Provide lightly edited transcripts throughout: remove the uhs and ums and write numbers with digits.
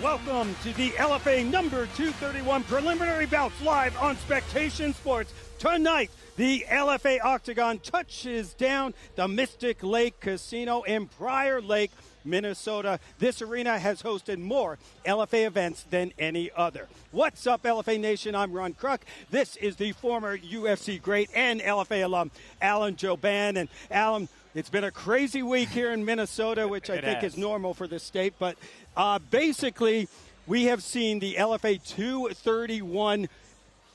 Welcome to the LFA number 231 preliminary bouts live on Spectation Sports. Tonight, the LFA Octagon touches down the Mystic Lake Casino in Prior Lake, Minnesota. This arena has hosted more LFA events than any other. What's up, LFA Nation? I'm Ron Kruk. This is the former UFC great and LFA alum, Alan Joban. And Alan, it's been a crazy week here in Minnesota, which I think is normal for the state. But basically, we have seen the LFA 231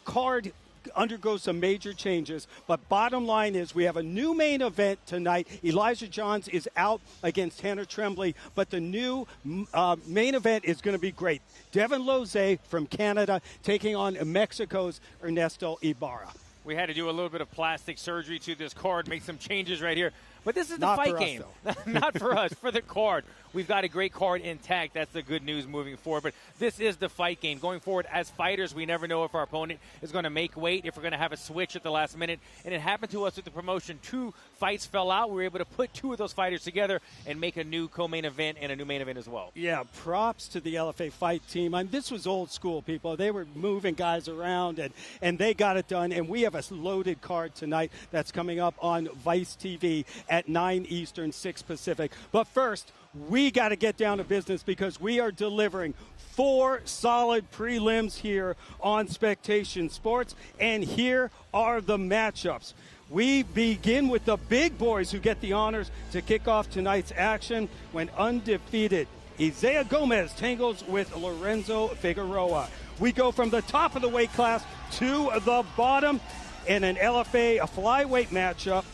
card undergo some major changes, but bottom line is we have a new main event tonight. Elijah Johns is out against Tanner Tremblay, but the new main event is going to be great. Devin Loze from Canada taking on Mexico's Ernesto Ibarra. We had to do a little bit of plastic surgery to this card, make some changes right here. But this is the Not fight for us, game. Not for us, for the card. We've got a great card intact. That's the good news moving forward. But this is the fight game. Going forward, as fighters, we never know if our opponent is going to make weight, if we're going to have a switch at the last minute. And it happened to us with the promotion. 2 fights fell out. We were able to put 2 of those fighters together and make a new co-main event and a new main event as well. Yeah, props to the LFA Fight team. I mean, this was old school, people. They were moving guys around, and they got it done. And we have a loaded card tonight that's coming up on Vice TV at 9 Eastern, 6 Pacific. But first, we got to get down to business because we are delivering 4 solid prelims here on Spectation Sports, and here are the matchups. We begin with the big boys who get the honors to kick off tonight's action when undefeated Ezayah Gomez tangles with Lorenzo Figueroa. We go from the top of the weight class to the bottom in an LFA flyweight matchup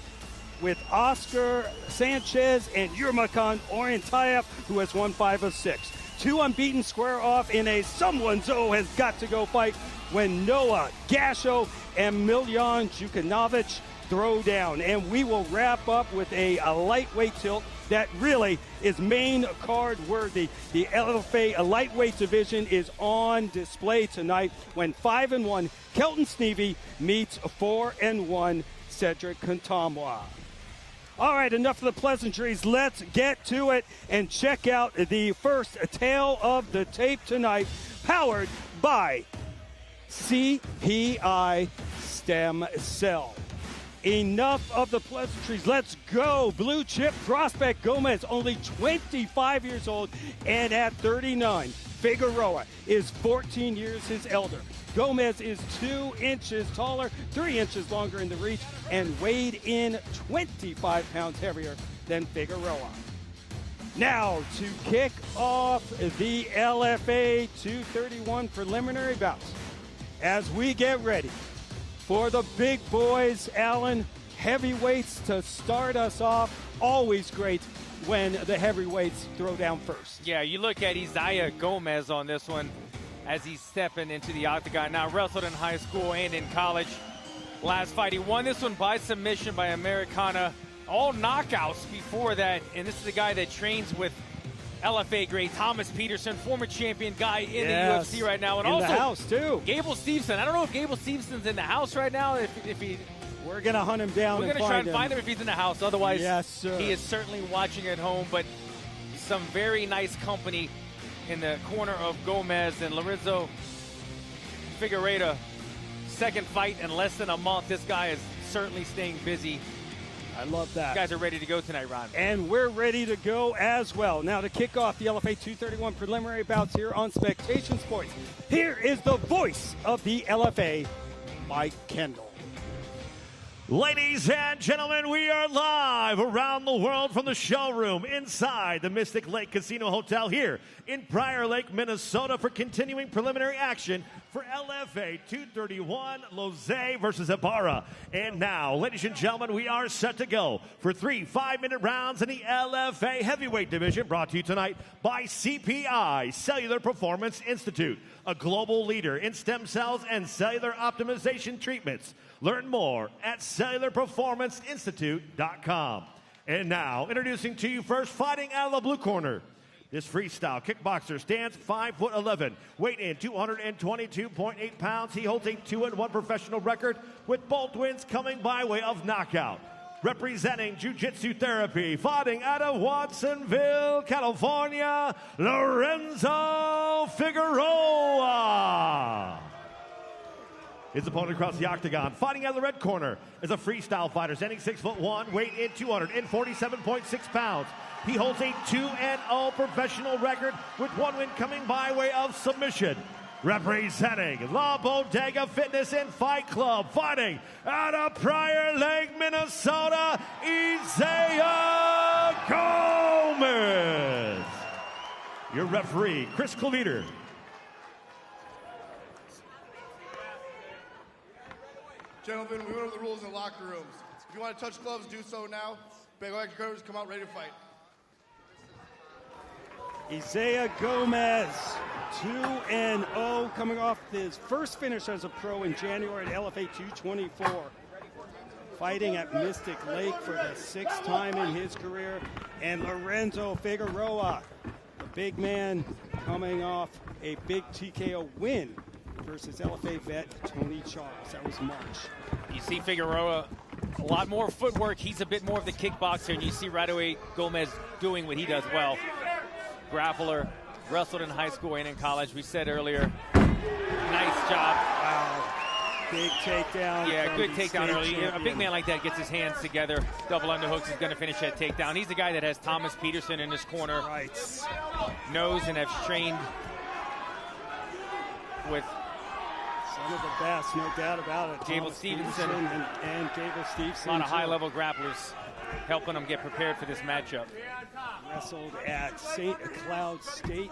with Oscar Sánchez and Yermakhan Oryntaev, who has won 5 of 6. 2 unbeaten square off in a someone's has got to go fight when Noah, Gasho, and Miljan Jukanovic throw down. And we will wrap up with a lightweight tilt that really is main card worthy. The LFA lightweight division is on display tonight when 5-1 Kelton Sneevy meets 4-1 Cedric Katambwa. All right, enough of the pleasantries. Let's get to it and check out the first tale of the tape tonight, powered by CPI Stem Cell. Enough of the pleasantries. Let's go. Blue chip prospect Gomez, only 25 years old, and at 39, Figueroa is 14 years his elder. Gomez is 2 inches taller, 3 inches longer in the reach, and weighed in 25 pounds heavier than Figueroa. Now, to kick off the LFA 231 preliminary bouts, as we get ready for the big boys, Alan, heavyweights to start us off. Always great when the heavyweights throw down first. Yeah, you look at Ezayah Gomez on this one as he's stepping into the octagon. Now wrestled in high school and in college. Last fight, he won this one by submission by Americana. All knockouts before that, and this is the guy that trains with LFA great Thomas Peterson, former champion guy in the UFC right now. And in also the house, too. Gable Stevenson. I don't know if Gable Stevenson's in the house right now. If he, we're going to hunt him down. We're going to try and find him if he's in the house. Otherwise, yes, sir. He is certainly watching at home. But some very nice company in the corner of Gomez and Lorenzo Figueroa. Second fight in less than a month. This guy is certainly staying busy. I love that. You guys are ready to go tonight, Ron. And we're ready to go as well. Now to kick off the LFA 231 preliminary bouts here on Spectation Sports, here is the voice of the LFA, Mike Kendall. Ladies and gentlemen, we are live around the world from the showroom inside the Mystic Lake Casino Hotel here in Prior Lake, Minnesota for continuing preliminary action for LFA 231, Loze versus Ibarra. And now, ladies and gentlemen, we are set to go for 3 5-minute rounds in the LFA heavyweight division, brought to you tonight by CPI, Cellular Performance Institute, a global leader in stem cells and cellular optimization treatments. Learn more at cellularperformanceinstitute.com. And now, introducing to you first, fighting out of the blue corner. This freestyle kickboxer stands 5'11", weight in 222.8 pounds. He holds a 2-1 professional record with both wins coming by way of knockout. representing Jiu-Jitsu Therapy, fighting out of Watsonville, California, Lorenzo Figueroa. His opponent across the octagon, fighting out of the red corner, is a freestyle fighter, standing 6'1", weight in 247.6 pounds. He holds a 2-0 professional record with one win coming by way of submission. Representing La Bodega Fitness and Fight Club, fighting out of Prior Lake, Minnesota, Ezayah Gomez. Your referee, Chris Cleveter. Gentlemen, we went over the rules in the locker rooms. If you want to touch gloves, do so now. Big like courage, come out ready to fight. Ezayah Gomez, 2-0, coming off his first finish as a pro in January at LFA 224. Fighting at Mystic Lake for the 6th time in his career. And Lorenzo Figueroa, the big man, coming off a big TKO win versus LFA vet Tony Charles. That was March. You see Figueroa, a lot more footwork. He's a bit more of the kickboxer, and you see right away Gomez doing what he does well. Grappler, wrestled in high school and in college. We said earlier, nice job. Wow. Big takedown. Yeah, good takedown early. A big man like that gets his hands together. Double underhooks is going to finish that takedown. He's the guy that has Thomas Peterson in his corner. Right. Knows and has trained with some of the best, no doubt about it. Gable Stevenson and Gable Stevenson. A lot of high-level grapplers helping them get prepared for this matchup. Wrestled at St. Cloud State.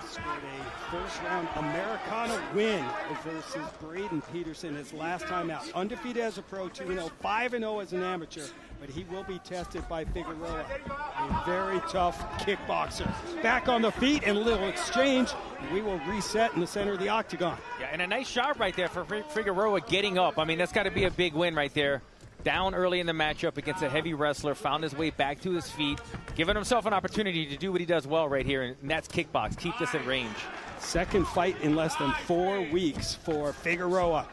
Scored a first-round Americana win versus Braden Peterson his last time out. Undefeated as a pro, 2-0, 5-0 as an amateur, but he will be tested by Figueroa, a very tough kickboxer. Back on the feet and a little exchange. We will reset in the center of the octagon. Yeah, and a nice shot right there for Figueroa getting up. I mean, that's got to be a big win right there. Down early in the matchup against a heavy wrestler, found his way back to his feet, giving himself an opportunity to do what he does well right here, and that's kickbox. Keep this at range. Second fight in less than 4 weeks for Figueroa.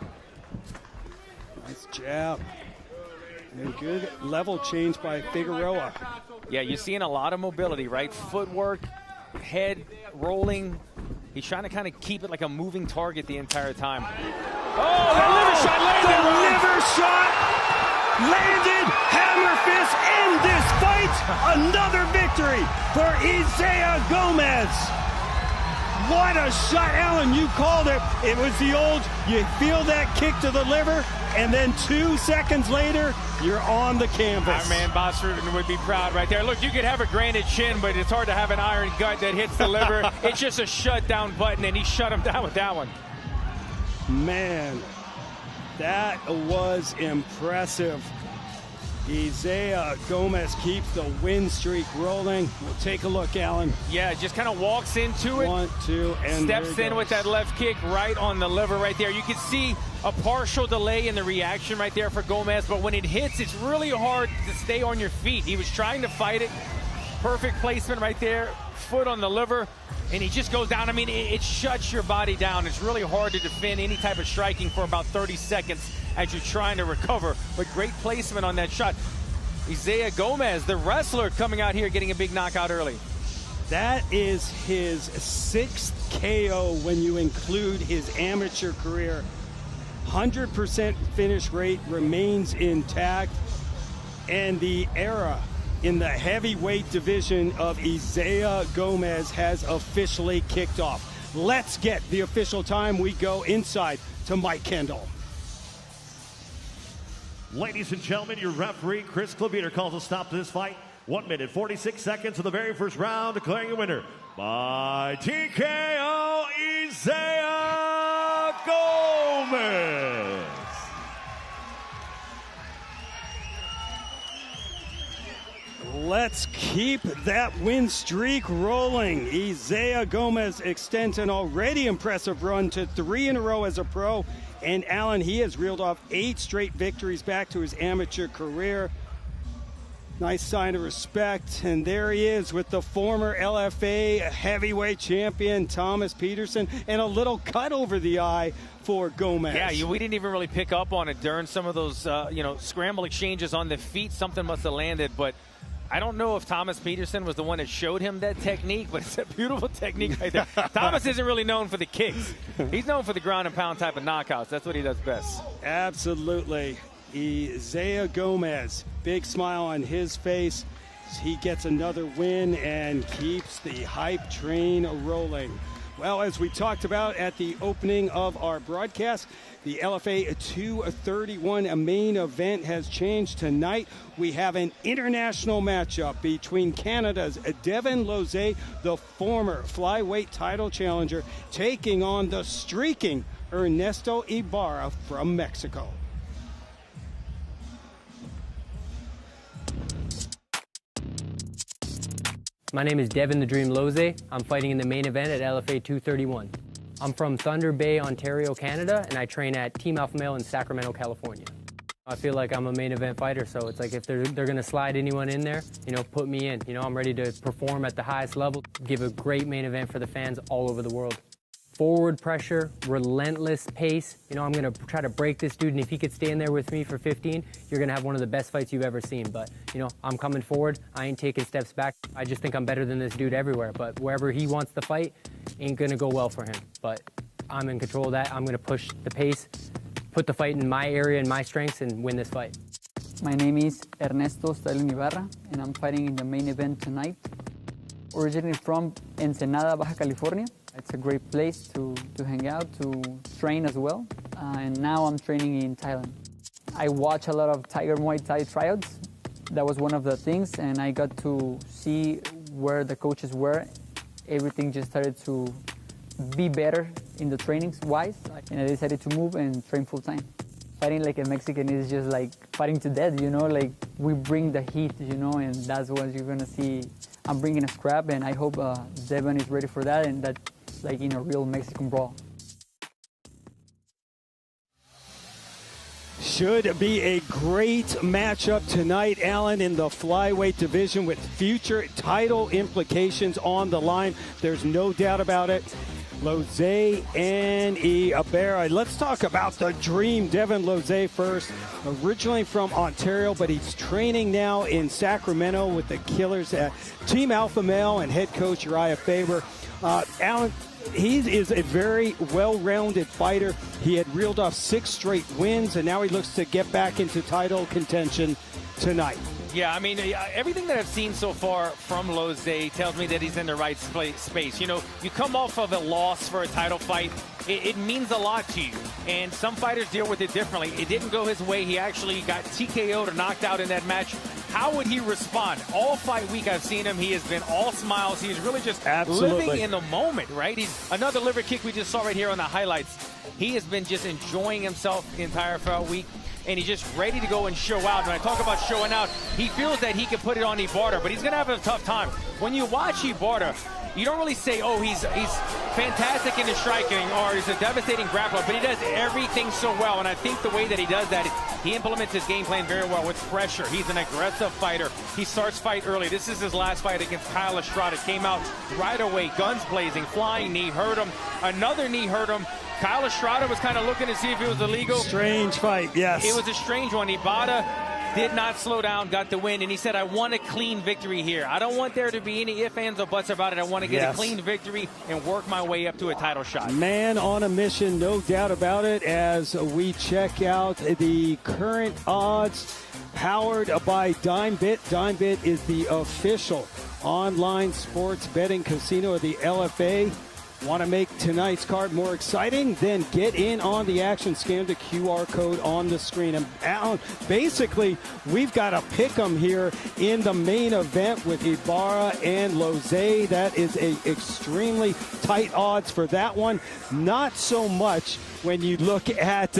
Nice jab. And good level change by Figueroa. Yeah, you're seeing a lot of mobility, right? Footwork, head rolling. He's trying to kind of keep it like a moving target the entire time. Oh, that liver shot landed! The liver shot landed. Hammer fist in this fight. Another victory for Ezayah Gomez. What a shot, Alan. You called it. It was the old, you feel that kick to the liver, and then 2 seconds later, you're on the canvas. Our man Boss Rubin would be proud right there. Look, you could have a granite chin, but it's hard to have an iron gut that hits the liver. It's just a shutdown button, and he shut him down with that one. Man, that was impressive. Ezayah Gomez keeps the win streak rolling. We'll take a look, Alan. Yeah, just kind of walks into it. 1, 2, and steps in with that left kick right on the liver right there. You can see a partial delay in the reaction right there for Gomez, but when it hits, it's really hard to stay on your feet. He was trying to fight it. Perfect placement right there. Foot on the liver, and he just goes down. I mean, it shuts your body down. It's really hard to defend any type of striking for about 30 seconds as you're trying to recover, but great placement on that shot. Ezayah Gomez, the wrestler, coming out here getting a big knockout early. That is his 6th KO when you include his amateur career. 100% finish rate remains intact, and the era in the heavyweight division of Ezayah Gomez has officially kicked off. Let's get the official time. We go inside to Mike Kendall. Ladies and gentlemen, your referee, Chris Cleveter, calls a stop to this fight. 1 minute, 46 seconds of the very first round, declaring a winner by TKO, Ezayah Gomez. Let's keep that win streak rolling. Ezayah Gomez extends an already impressive run to 3 in a row as a pro. And Alan, he has reeled off 8 straight victories back to his amateur career. Nice sign of respect. And there he is with the former LFA heavyweight champion, Thomas Peterson, and a little cut over the eye for Gomez. Yeah, we didn't even really pick up on it during some of those, scramble exchanges on the feet. Something must have landed, but I don't know if Thomas Peterson was the one that showed him that technique, but it's a beautiful technique right there. Thomas isn't really known for the kicks. He's known for the ground and pound type of knockouts. That's what he does best. Absolutely. Ezayah Gomez, big smile on his face. He gets another win and keeps the hype train rolling. Well, as we talked about at the opening of our broadcast, the LFA 231 main event has changed tonight. We have an international matchup between Canada's Devin Lozay, the former flyweight title challenger, taking on the streaking Ernesto Ibarra from Mexico. My name is Devin the Dream Lozay. I'm fighting in the main event at LFA 231. I'm from Thunder Bay, Ontario, Canada, and I train at Team Alpha Male in Sacramento, California. I feel like I'm a main event fighter, so it's like if they're going to slide anyone in there, put me in. I'm ready to perform at the highest level, give a great main event for the fans all over the world. Forward pressure, relentless pace. I'm going to try to break this dude, and if he could stay in there with me for 15, you're going to have one of the best fights you've ever seen. But, I'm coming forward. I ain't taking steps back. I just think I'm better than this dude everywhere. But wherever he wants to fight, ain't going to go well for him. But I'm in control of that. I'm going to push the pace, put the fight in my area and my strengths, and win this fight. My name is Ernesto Ibarra, and I'm fighting in the main event tonight. Originally from Ensenada, Baja California. It's a great place to hang out, to train as well. And now I'm training in Thailand. I watch a lot of Tiger Muay Thai tryouts. That was one of the things, and I got to see where the coaches were. Everything just started to be better in the trainings-wise, and I decided to move and train full-time. Fighting like a Mexican is just like fighting to death, like we bring the heat, and that's what you're gonna see. I'm bringing a scrap, and I hope Devin is ready for that, and that like in a real Mexican brawl. Should be a great matchup tonight, Alan, in the flyweight division with future title implications on the line. There's no doubt about it. Lozay and Ibarra. Let's talk about the dream, Devin Lozay first. Originally from Ontario, but he's training now in Sacramento with the Killers at Team Alpha Male and head coach Uriah Faber. Alan, he is a very well-rounded fighter. He had reeled off 6 straight wins, and now he looks to get back into title contention tonight. Yeah, I mean, everything that I've seen so far from Lozay tells me that he's in the right space. You come off of a loss for a title fight, it means a lot to you. And some fighters deal with it differently. It didn't go his way. He actually got TKO'd or knocked out in that match. How would he respond? All fight week I've seen him. He has been all smiles. He's really just living in the moment, right? He's another liver kick we just saw right here on the highlights. He has been just enjoying himself the entire fight week. And he's just ready to go and show out. When I talk about showing out, he feels that he can put it on Ibarra, but he's going to have a tough time. When you watch Ibarra, you don't really say, oh, he's fantastic in his striking or he's a devastating grappler, but he does everything so well. And I think the way that he does that, he implements his game plan very well with pressure. He's an aggressive fighter. He starts fight early. This is his last fight against Kyle Estrada. Came out right away, guns blazing, flying knee, hurt him. Another knee hurt him. Kyle Estrada was kind of looking to see if it was illegal. Strange fight, yes. It was a strange one. Ibarra did not slow down, got the win, and he said, I want a clean victory here. I don't want there to be any ifs, ands, or buts about it. I want to get a clean victory and work my way up to a title shot. Man on a mission, no doubt about it, as we check out the current odds powered by DimeBit. DimeBit is the official online sports betting casino of the LFA. Want to make tonight's card more exciting? Then get in on the action. Scan the QR code on the screen. And Alan, basically, we've got a pick 'em here in the main event with Ibarra and Lozay. That is a extremely tight odds for that one. Not so much when you look at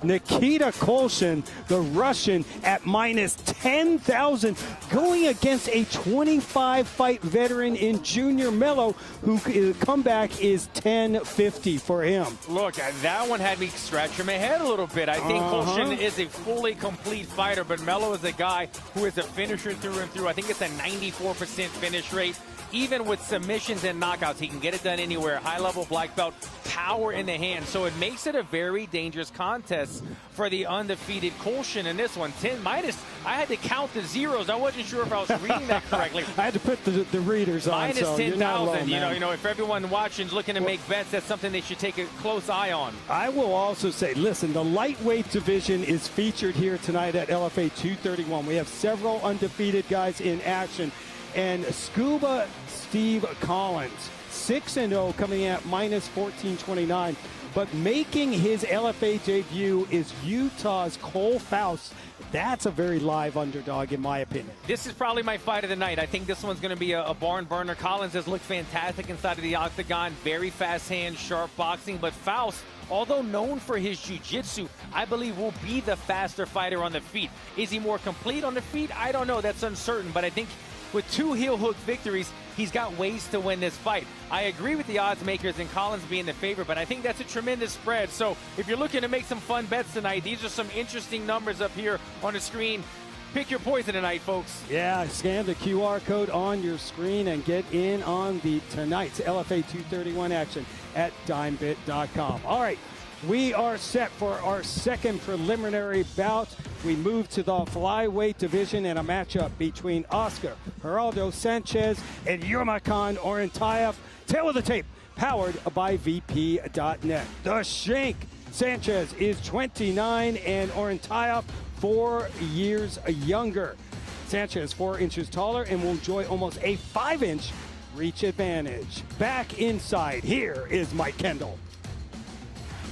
Nikita Kolshin, the Russian, at minus 10,000, going against a 25-fight veteran in Junior Mello, who come back is 10-50 for him. Look, that one had me scratching my head a little bit. I think Colston is a fully complete fighter, but Melo is a guy who is a finisher through and through. I think it's a 94% finish rate. Even with submissions and knockouts, he can get it done anywhere. High-level black belt, power in the hand. So it makes it a very dangerous contest for the undefeated Colston in this one. 10 minus, I had to count the zeros. I wasn't sure if I was reading that correctly. I had to put the readers on. Minus so 10,000. You know, if everyone watching is looking to make bets, that's something they should take a close eye on. I will also say, listen, the lightweight division is featured here tonight at LFA 231. We have several undefeated guys in action. And Scuba Steve Collins, 6-0, coming at minus 1429. But making his LFA debut is Utah's Cole Faust. That's a very live underdog, in my opinion. This is probably my fight of the night. I think this one's going to be a barn burner. Collins has looked fantastic inside of the octagon. Very fast hands, sharp boxing. But Faust, although known for his jiu-jitsu, I believe will be the faster fighter on the feet. Is he more complete on the feet? I don't know. That's uncertain. But I think with 2 heel hook victories, he's got ways to win this fight. I agree with the odds makers and Collins being the favorite, but I think that's a tremendous spread. So if you're looking to make some fun bets tonight, these are some interesting numbers up here on the screen. Pick your poison tonight, folks. Yeah, scan the QR code on your screen and get in on the tonight's LFA 231 action at dimebit.com. All right. We are set for our second preliminary bout. We move to the flyweight division and a matchup between Oscar Geraldo Sanchez and Yermakhan Oryntaev. Tail of the tape, powered by VP.net. The Shank. Sanchez is 29 and Oryntaev 4 years younger. Sanchez 4 inches taller and will enjoy almost a 5-inch reach advantage. Back inside, here is Mike Kendall.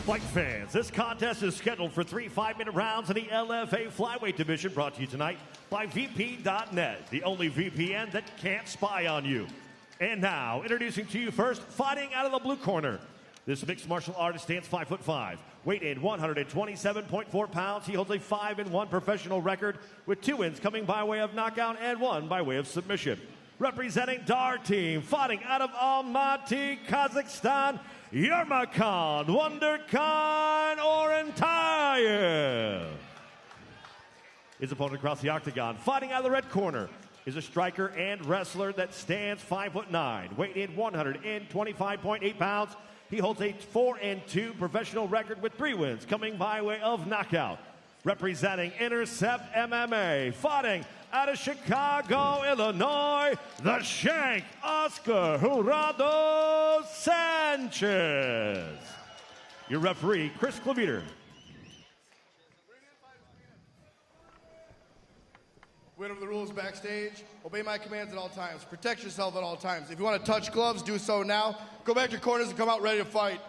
Fight fans, this contest is scheduled for 3 5-minute rounds in the LFA Flyweight division, brought to you tonight by VP.net, the only VPN that can't spy on you. And now, introducing to you first, fighting out of the blue corner. This mixed martial artist stands 5'5", weight in 127.4 pounds. He holds a 5-1 professional record, with 2 wins coming by way of knockout and 1 by way of submission. Representing Dar Team, fighting out of Almaty, Kazakhstan, Yermakhan Wonderkhan Oryntaev. His opponent across the octagon, fighting out of the red corner, is a striker and wrestler that stands 5'9", weight in 125.8 pounds. He holds a 4-2 professional record with 3 wins coming by way of knockout. Representing Intercept MMA, fighting out of Chicago, Illinois, the Shank, Oscar Jurado Sanchez. Your referee, Chris Claviter. Win over the rules backstage. Obey my commands at all times. Protect yourself at all times. If you want to touch gloves, do so now. Go back to your corners and come out ready to fight.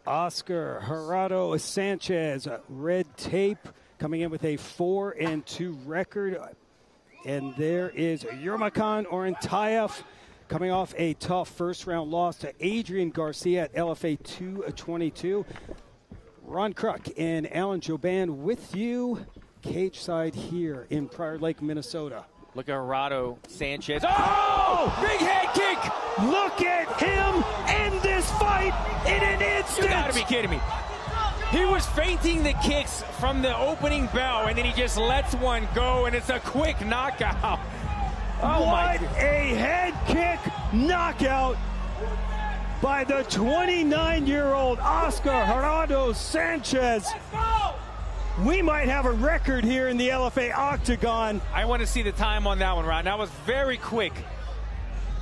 Oscar Jurado Sanchez, red tape, coming in with a 4-2 record. And there is Yermakhan Oryntaev, coming off a tough first-round loss to Adrian Garcia at LFA 222. Ron Kruk and Alan Joban with you, cage side here in Prior Lake, Minnesota. Look at Jurado Sanchez. Oh! Big head kick! Look at him end this fight in an instant! You gotta be kidding me. He was feinting the kicks from the opening bell, and then he just lets one go, and it's a quick knockout. Oh what a head kick knockout by the 29-year-old Oscar Jurado Sanchez. We might have a record here in the LFA octagon. I want to see the time on that one, Ron. That was very quick.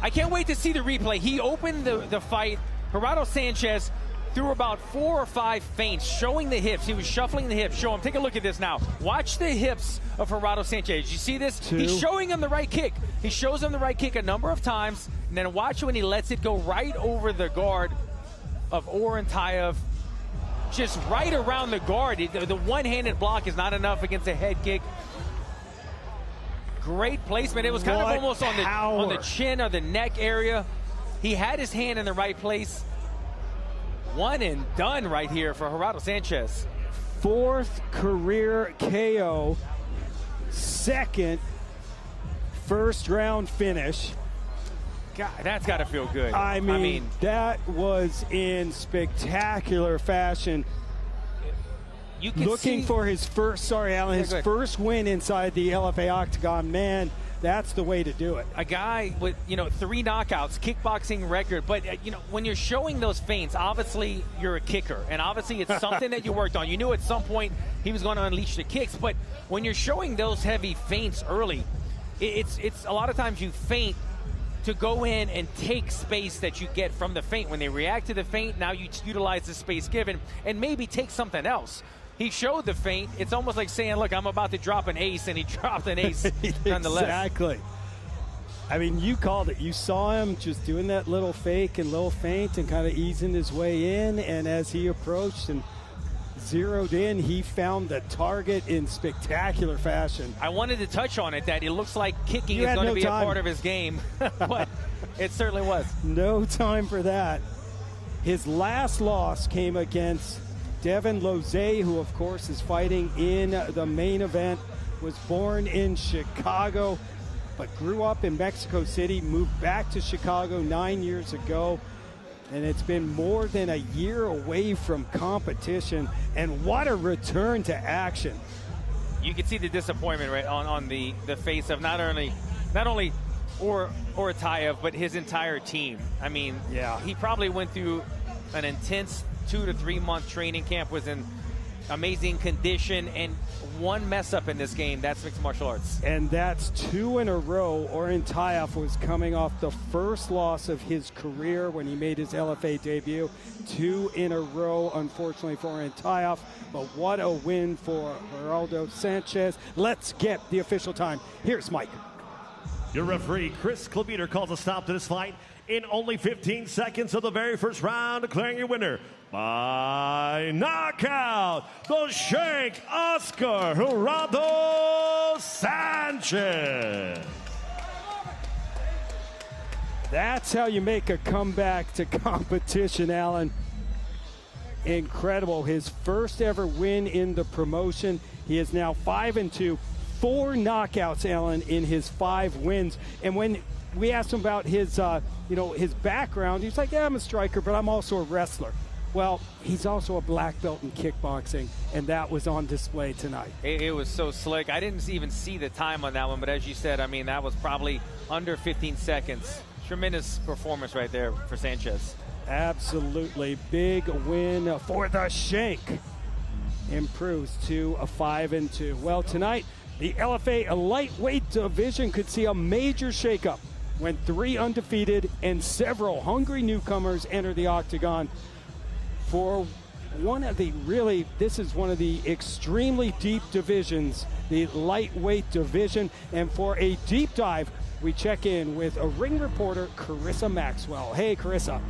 I can't wait to see the replay. He opened the fight. Jurado Sanchez threw about 4 or 5 feints, showing the hips. He was shuffling the hips. Show him. Take a look at this now. Watch the hips of Jurado Sanchez. You see this? 2. He's showing him the right kick. He shows him the right kick a number of times, and then watch when he lets it go right over the guard of Oryntaev. Just right around the guard. The one-handed block is not enough against a head kick. Great placement. It was kind of almost on the chin or the neck area. He had his hand in the right place. 1 and done right here for Jurado Sanchez. 4th career KO. 2nd first round finish. God, that's got to feel good. I mean, that was in spectacular fashion. You can Looking for his first, his first win inside the LFA octagon. Man, that's the way to do it. A guy with, 3 knockouts, kickboxing record. But, when you're showing those feints, obviously you're a kicker. And obviously it's something that you worked on. You knew at some point he was going to unleash the kicks. But when you're showing those heavy feints early, it's a lot of times you feint to go in and take space that you get from the feint. When they react to the feint, now you utilize the space given and maybe take something else. He showed the feint. It's almost like saying, look, I'm about to drop an ace, and he dropped an ace nonetheless. Exactly. I mean, you called it. You saw him just doing that little fake and little feint and kind of easing his way in, and as he approached and zeroed in, he found the target in spectacular fashion. I wanted to touch on it, that it looks like kicking is going to be a part of his game, but it certainly was. No time for that. His last loss came against Devin Lozay, who of course is fighting in the main event, was born in Chicago, but grew up in Mexico City, moved back to Chicago 9 years ago, and it's been more than a year away from competition, and what a return to action. You can see the disappointment right on the face of not only Oryntaev, but his entire team. I mean, yeah, he probably went through an intense 2 to 3 month training camp, was in amazing condition, and one mess up in this game, that's mixed martial arts. And that's 2 in a row. Oryntaev was coming off the first loss of his career when he made his LFA debut. 2 in a row, unfortunately, for Oryntaev, but what a win for Jurado Sanchez. Let's get the official time. Here's Mike. Your referee, Chris Klebeter, calls a stop to this fight in only 15 seconds of the very first round, declaring your winner by knockout, the Sheikh Oscar Jurado Sanchez. That's how you make a comeback to competition, Alan. Incredible. His first ever win in the promotion. He is now 5-2, 4 knockouts, Alan, in his 5 wins. And when we asked him about his, his background, he's like, yeah, I'm a striker, but I'm also a wrestler. Well, he's also a black belt in kickboxing, and that was on display tonight. It was so slick. I didn't even see the time on that one, but as you said, I mean, that was probably under 15 seconds. Tremendous performance right there for Sanchez. Absolutely. Big win for the Sheikh. Improves to a 5-2. Well, tonight, the LFA lightweight division could see a major shakeup when 3 undefeated and several hungry newcomers enter the octagon for this is one of the extremely deep divisions, the lightweight division. And for a deep dive, we check in with a ring reporter, Carissa Maxwell. Hey, Carissa.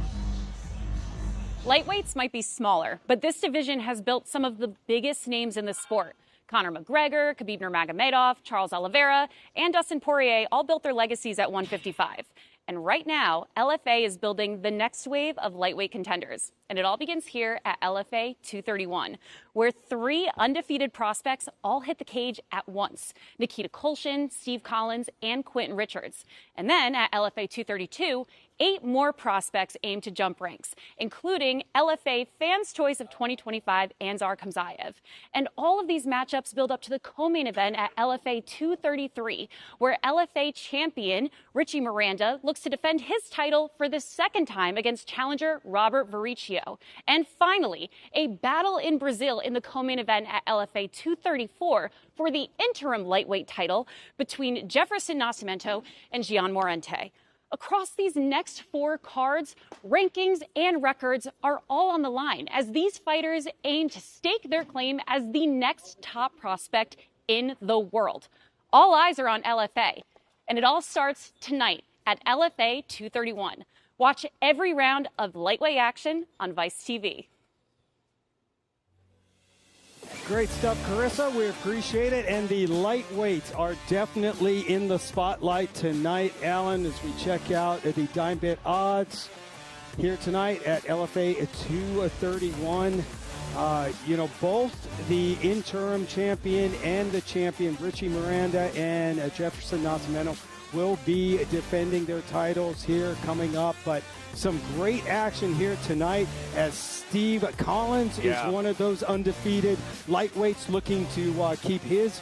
Lightweights might be smaller, but this division has built some of the biggest names in the sport. Conor McGregor, Khabib Nurmagomedov, Charles Oliveira, and Dustin Poirier all built their legacies at 155. And right now, LFA is building the next wave of lightweight contenders. And it all begins here at LFA 231, where 3 undefeated prospects all hit the cage at once. Nikita Kolshin, Steve Collins, and Quentin Richards. And then at LFA 232, 8 more prospects aim to jump ranks, including LFA Fans' Choice of 2025, Anzar Kamzayev. And all of these matchups build up to the co-main event at LFA 233, where LFA champion Richie Miranda looks to defend his title for the 2nd time against challenger Robert Varicchio. And finally, a battle in Brazil in the co-main event at LFA 234 for the interim lightweight title between Jefferson Nascimento and Gian Morente. Across these next 4 cards, rankings and records are all on the line as these fighters aim to stake their claim as the next top prospect in the world. All eyes are on LFA, and it all starts tonight at LFA 231. Watch every round of lightweight action on Vice TV. Great stuff, Carissa. We appreciate it. And the lightweights are definitely in the spotlight tonight, Alan, as we check out the dime bit odds here tonight at LFA 231. Both the interim champion and the champion, Richie Miranda and Jefferson Nascimento, will be defending their titles here coming up. But some great action here tonight as Steve Collins is one of those undefeated lightweights looking to keep his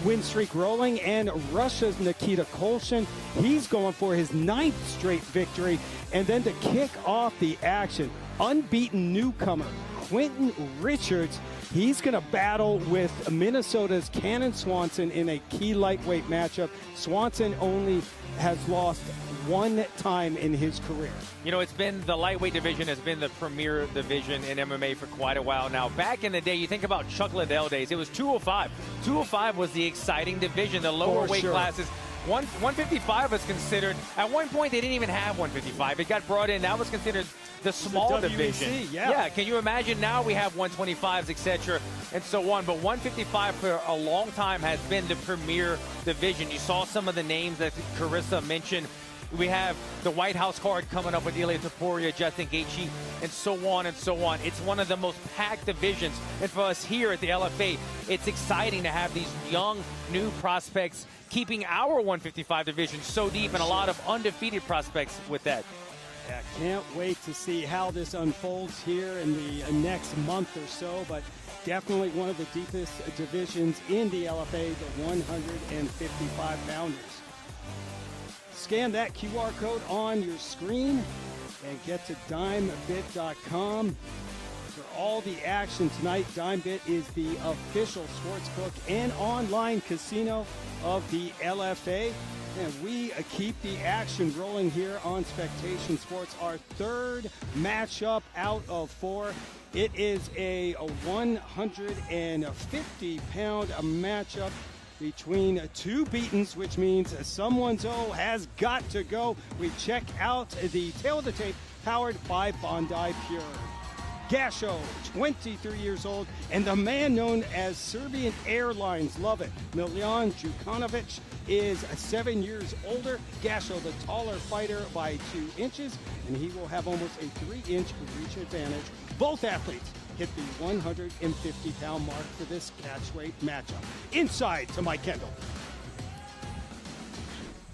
win streak rolling. And Russia's Nikita Kolshin, he's going for his 9th straight victory. And then to kick off the action, unbeaten newcomer Quentin Richards. He's going to battle with Minnesota's Cannon Swanson in a key lightweight matchup. Swanson only has lost one time in his career. You know, it's been the lightweight division has been the premier division in MMA for quite a while now. Back in the day, you think about Chuck Liddell days, it was 205. 205 was the exciting division, the lower weight classes. 155 was considered, at one point they didn't even have 155. It got brought in, that was considered the small division. Yeah, can you imagine now we have 125s, etc., and so on. But 155 for a long time has been the premier division. You saw some of the names that Carissa mentioned. We have the White House card coming up with Ilia Topuria, Justin Gaethje, and so on and so on. It's one of the most packed divisions. And for us here at the LFA, it's exciting to have these young, new prospects keeping our 155 division so deep, and a lot of undefeated prospects with that. Yeah, can't wait to see how this unfolds here in the next month or so, but definitely one of the deepest divisions in the LFA, the 155-pounders. Scan that QR code on your screen and get to dimebit.com for all the action tonight. DimeBit is the official sportsbook and online casino of the LFA. And we keep the action rolling here on Spectation Sports. Our third matchup out of 4. It is a 150-pound matchup between two beatens, which means someone's has got to go. We check out the tail of the tape, powered by Bondi Pure. Gasho, 23 years old, and the man known as Serbian Airlines. Love it. Miljan Jukanovic is 7 years older. Gasho, the taller fighter by 2 inches, and he will have almost a 3-inch reach advantage. Both athletes hit the 150-pound mark for this catchweight matchup. Inside to Mike Kendall.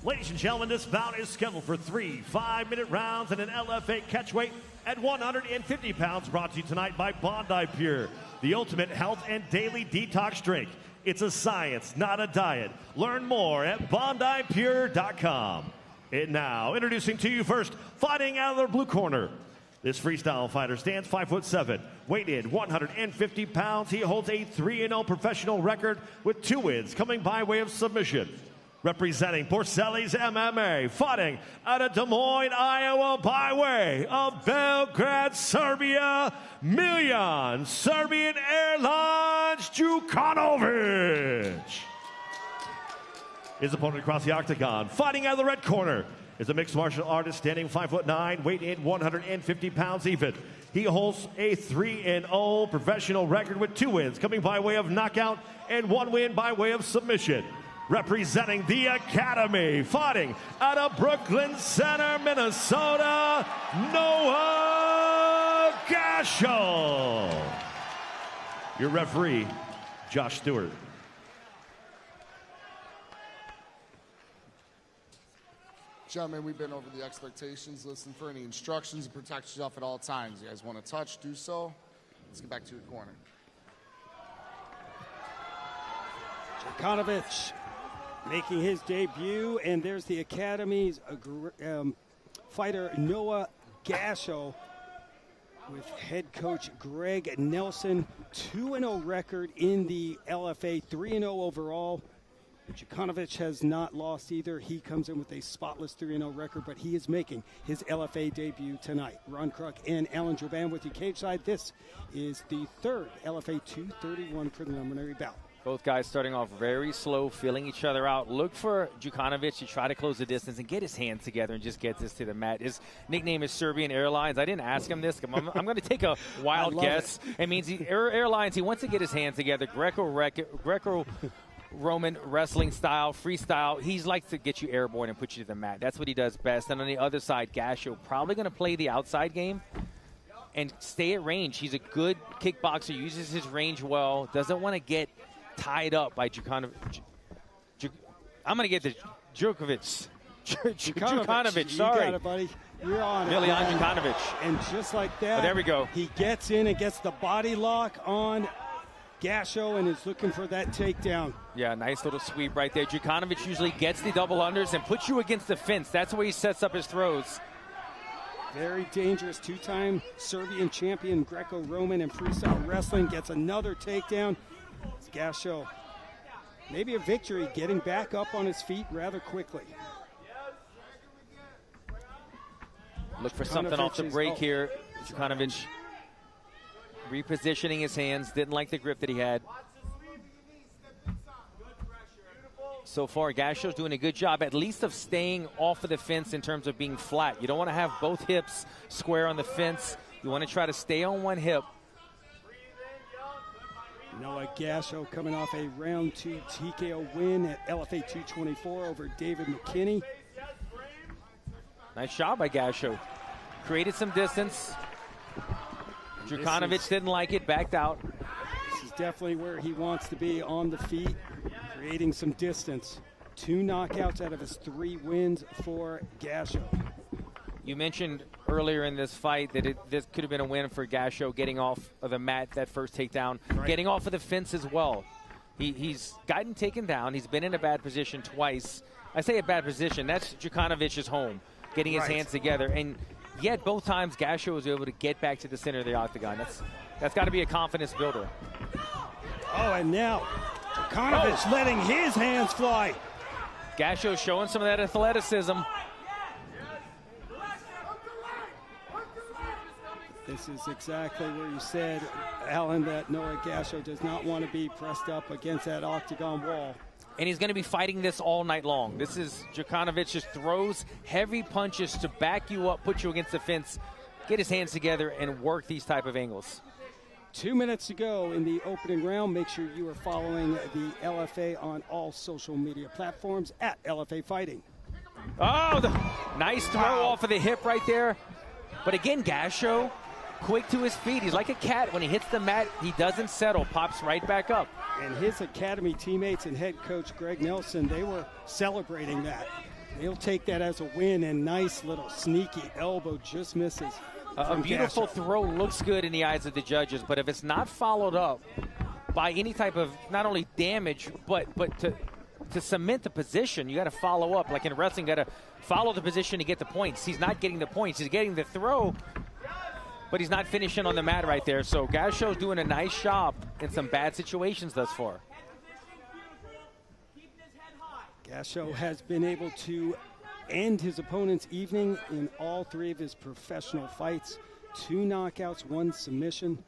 Ladies and gentlemen, this bout is scheduled for 3 5-minute rounds in an LFA catchweight at 150 pounds, brought to you tonight by Bondi Pure, the ultimate health and daily detox drink. It's a science, not a diet. Learn more at BondiPure.com. And now, introducing to you first, fighting out of the blue corner. This freestyle fighter stands 5'7", weighed in 150 pounds. He holds a 3-0 professional record with 2 wins coming by way of submission. Representing Porcelli's MMA, fighting out of Des Moines, Iowa, by way of Belgrade, Serbia, Miljan, Serbian Airlines, Jukanovic. His opponent across the octagon, fighting out of the red corner, is a mixed martial artist standing 5'9", weighed in 150 pounds even. He holds a 3-0 professional record with 2 wins coming by way of knockout and 1 win by way of submission. Representing the Academy, fighting out of Brooklyn Center, Minnesota, Noah Gasho. Your referee, Josh Stewart. Gentlemen, we've been over the expectations. Listen for any instructions and protect yourself at all times. You guys want to touch, do so. Let's get back to your corner. Jukanovic making his debut, and there's the Academy's fighter Noah Gasho with head coach Greg Nelson. 2-0 record in the LFA, 3-0 overall. Jukanovic has not lost either. He comes in with a spotless 3-0 record, but he is making his LFA debut tonight. Ron Kruk and Alan Joban with you cage side. This is the third LFA 231 preliminary bout. Both guys starting off very slow, feeling each other out. Look for Jukanovic to try to close the distance and get his hands together and just get this to the mat. His nickname is Serbian Airlines. I didn't ask him this. I'm going to take a wild guess. It means Airlines, he wants to get his hands together. Greco-Roman wrestling style, freestyle. He likes to get you airborne and put you to the mat. That's what he does best. And on the other side, Gasho probably going to play the outside game and stay at range. He's a good kickboxer, uses his range well, doesn't want to get tied up by Jukanovic. I'm going to get the Djukanovic. Jukanovic, sorry. You got it, buddy. You're on it. Miljan Jukanovic. And just like that, there we go. He gets in and gets the body lock on Gasho and is looking for that takedown. Yeah, nice little sweep right there. Jukanovic usually gets the double unders and puts you against the fence. That's where he sets up his throws. Very dangerous. Two-time Serbian champion, Greco-Roman and freestyle wrestling. Gets another takedown. It's Gasho. Maybe a victory, getting back up on his feet rather quickly. Look for something off the break here. Jukanovic repositioning his hands. Didn't like the grip that he had. So far, Gasho's doing a good job, at least of staying off of the fence in terms of being flat. You don't want to have both hips square on the fence. You want to try to stay on one hip. Noah Gasho coming off a round 2 TKO win at LFA 224 over David McKinney. Nice job by Gasho. Created some distance. Jukanovic didn't like it, backed out. This is definitely where he wants to be, on the feet, creating some distance. 2 knockouts out of his 3 wins for Gasho. You mentioned earlier in this fight that this could have been a win for Gasho, getting off of the mat, that first takedown, getting off of the fence as well. He's gotten taken down. He's been in a bad position twice. I say a bad position. That's Jukanovic's home, getting his hands together. And yet both times Gasho was able to get back to the center of the octagon. That's got to be a confidence builder. Oh, and now Jukanovic letting his hands fly. Gasho showing some of that athleticism. This is exactly where you said, Alan, that Noah Gasho does not want to be pressed up against that octagon wall. And he's going to be fighting this all night long. This is Jukanovic just throws heavy punches to back you up, put you against the fence, get his hands together, and work these type of angles. 2 minutes to go in the opening round. Make sure you are following the LFA on all social media platforms at LFA Fighting. Oh, nice throw off of the hip right there. But again, Gasho, quick to his feet. He's like a cat. When he hits the mat, he doesn't settle, pops right back up. And his academy teammates and head coach Greg Nelson, they were celebrating that. They'll take that as a win, and nice little sneaky elbow just misses. A beautiful throw looks good in the eyes of the judges, but if it's not followed up by any type of not only damage, but to cement the position, you got to follow up. Like in wrestling, got to follow the position to get the points. He's not getting the points. He's getting the throw, but he's not finishing on the mat right there. So Gasho's doing a nice job in some bad situations thus far. Gasho has been able to end his opponent's evening in all 3 of his professional fights. 2 knockouts, 1 submission.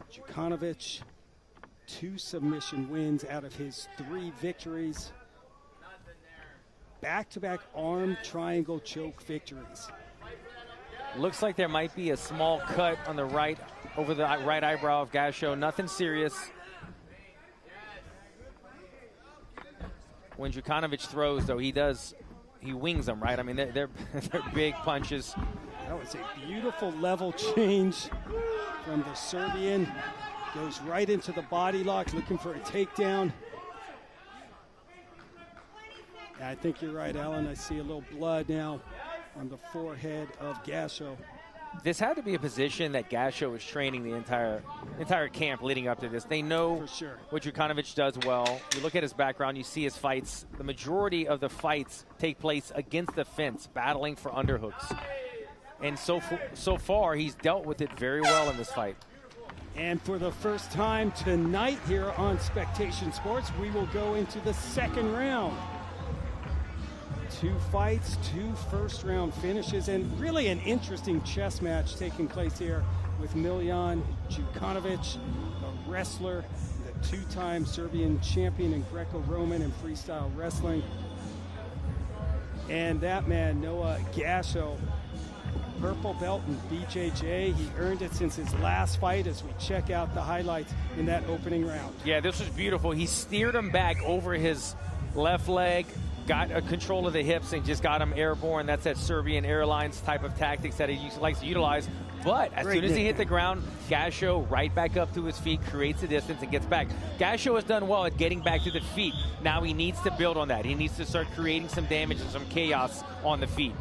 Jukanovic, 2 submission wins out of his 3 victories. Back-to-back arm triangle choke victories. Looks like there might be a small cut on the right, over the right eyebrow of Gasho. Nothing serious. When Jukanovic throws, though, he wings them, right? I mean, they're big punches. That was a beautiful level change from the Serbian. Goes right into the body lock, looking for a takedown. Yeah, I think you're right, Alan. I see a little blood now on the forehead of Gasho. This had to be a position that Gasho was training the entire camp leading up to this. They know for sure what Jukanovic does well. You look at his background, you see his fights. The majority of the fights take place against the fence, battling for underhooks. And so far, he's dealt with it very well in this fight. And for the first time tonight here on Spectation Sports, we will go into the second round. 2 fights, 2 first-round finishes, and really an interesting chess match taking place here with Miljan Djukanovic, the wrestler, the 2-time Serbian champion in Greco-Roman and freestyle wrestling. And that man, Noah Gasho, purple belt in BJJ. He earned it since his last fight as we check out the highlights in that opening round. Yeah, this was beautiful. He steered him back over his left leg, got a control of the hips and just got him airborne. That's that Serbian Airlines type of tactics that he likes to utilize. But as soon as he hit the ground, Gasho right back up to his feet, creates the distance and gets back. Gasho has done well at getting back to the feet. Now he needs to build on that. He needs to start creating some damage and some chaos on the feet.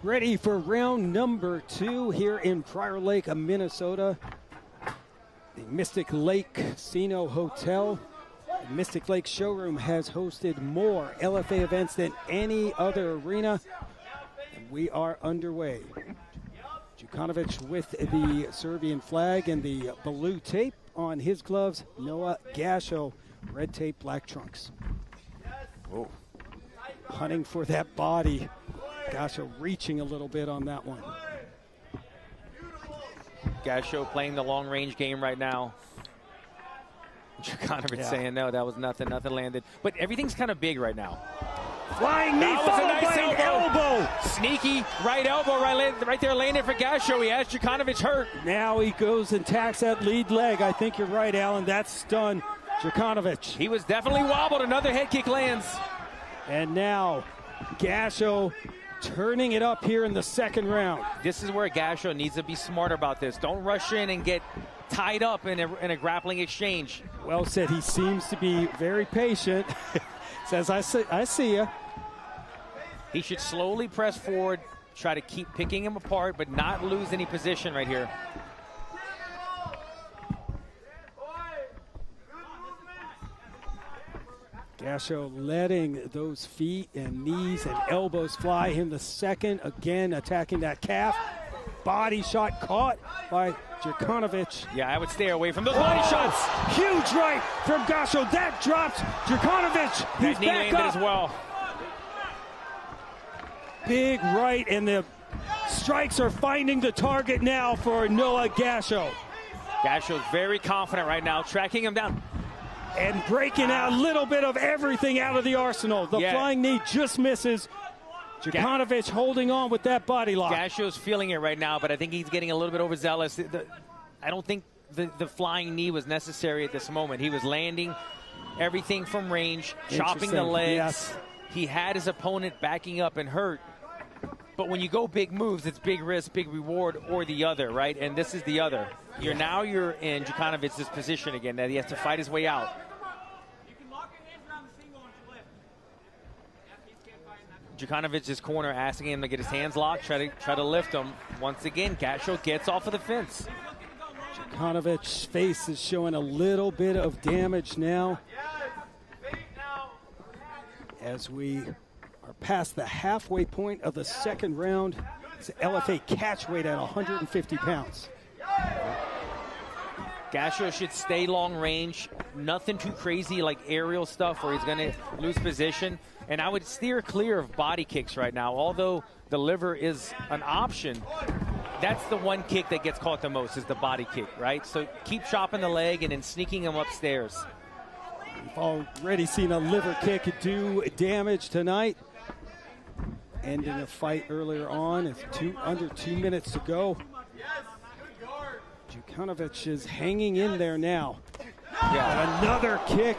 Ready for round number 2 here in Prior Lake, Minnesota. The Mystic Lake Casino Hotel. The Mystic Lake Showroom has hosted more LFA events than any other arena. And we are underway. Jukanovic with the Serbian flag and the blue tape on his gloves. Noah Gasho, red tape, black trunks. Whoa. Hunting for that body. Gasho reaching a little bit on that one. Gasho playing the long-range game right now. Jukanovic saying, no, that was nothing landed. But everything's kind of big right now. Flying knee followed by an elbow. Sneaky right elbow right there landing for Gasho. He has Jukanovic hurt. Now he goes and tacks that lead leg. I think you're right, Alan. That stunned Jukanovic. He was definitely wobbled. Another head kick lands. And now Gasho turning it up here in the second round. This is where Gasho needs to be smart about this. Don't rush in and get tied up in a grappling exchange. Well said. He seems to be very patient. Says, I see ya. He should slowly press forward, try to keep picking him apart, but not lose any position right here. Gasho letting those feet and knees and elbows fly in the second. Again, attacking that calf. Body shot caught by Jukanovic. Yeah, I would stay away from those body shots. Huge right from Gasho. That drops Jukanovic. He's back up. As well. Big right, and the strikes are finding the target now for Noah Gasho. Gasho's very confident right now, tracking him down. And breaking out a little bit of everything out of the arsenal. The flying knee just misses. Jukanovic holding on with that body lock. Gasho's feeling it right now, but I think he's getting a little bit overzealous. I don't think the flying knee was necessary at this moment. He was landing everything from range, chopping the legs. Yes. He had his opponent backing up and hurt. But when you go big moves, it's big risk, big reward, or the other, right? And this is the other. You're in Jukanovic's position again, that he has to fight his way out. Jukanovic's corner asking him to get his hands locked, try to lift him. Once again, Gasho gets off of the fence. Jukanovic's face is showing a little bit of damage now. As we are past the halfway point of the second round, it's LFA catchweight at 150 pounds. Gasho should stay long range, nothing too crazy like aerial stuff where he's going to lose position. And I would steer clear of body kicks right now. Although the liver is an option, that's the one kick that gets caught the most, is the body kick, right? So keep chopping the leg and then sneaking him upstairs. We've already seen a liver kick do damage tonight. Ending a fight earlier on. It's under 2 minutes to go. Jukanovic is hanging in there now. Yeah. Another kick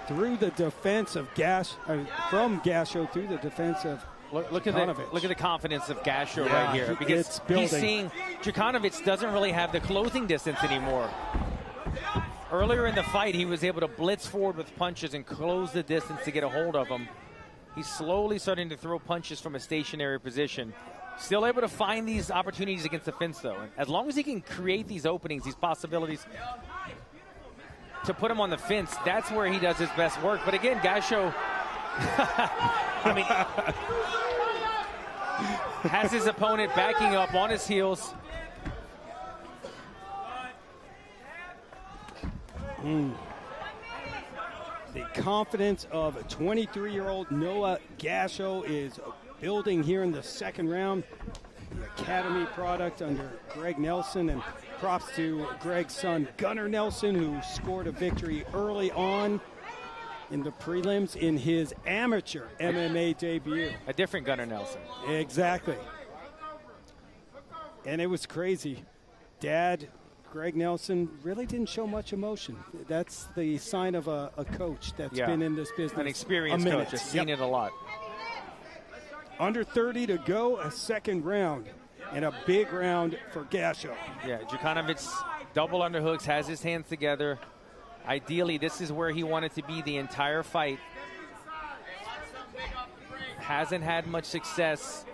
through the defense of from Gasho through the defense of look at the confidence of Gasho right here, because it's he's seeing Jukanovic doesn't really have the closing distance anymore. Earlier in the fight, he was able to blitz forward with punches and close the distance to get a hold of him. He's slowly starting to throw punches from a stationary position. Still able to find these opportunities against the fence, though. As long as he can create these openings, these possibilities to put him on the fence, that's where he does his best work. But again, Gasho, has his opponent backing up on his heels. The confidence of 23-year-old Noah Gasho is building here in the second round. The academy product under Greg Nelson, and props to Greg's son Gunnar Nelson, who scored a victory early on in the prelims in his amateur MMA debut. A different Gunnar Nelson. Exactly. And it was crazy. Dad Greg Nelson really didn't show much emotion. That's the sign of a coach that's been in this business. An experienced coach. I've seen it a lot. Under 30 to go, a second round, and a big round for Gasho. Yeah, Jukanovic double underhooks, has his hands together. Ideally, this is where he wanted to be the entire fight. Hasn't had much success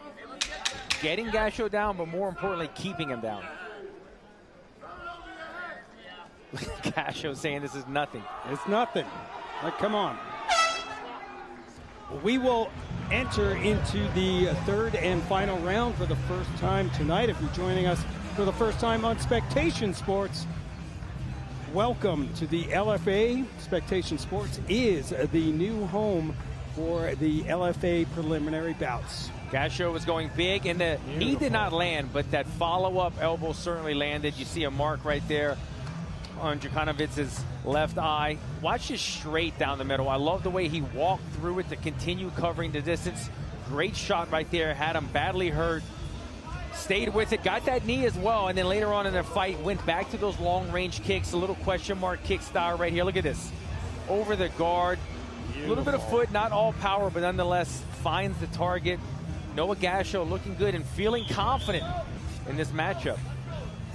getting Gasho down, but more importantly, keeping him down. Gasho saying this is nothing. It's nothing. Like, come on. We will enter into the third and final round for the first time tonight. If you're joining us for the first time on Spectation Sports, welcome to the LFA. Spectation Sports is the new home for the LFA preliminary bouts. Gasho was going big, and the knee did not land, but that follow-up elbow certainly landed. You see a mark right there on Djukanovic's left eye. Watch this straight down the middle. I love the way he walked through it to continue covering the distance. Great shot right there. Had him badly hurt. Stayed with it. Got that knee as well. And then later on in the fight, went back to those long-range kicks. A little question mark kick style right here. Look at this. Over the guard. A little bit of foot. Not all power, but nonetheless finds the target. Noah Gasho looking good and feeling confident in this matchup.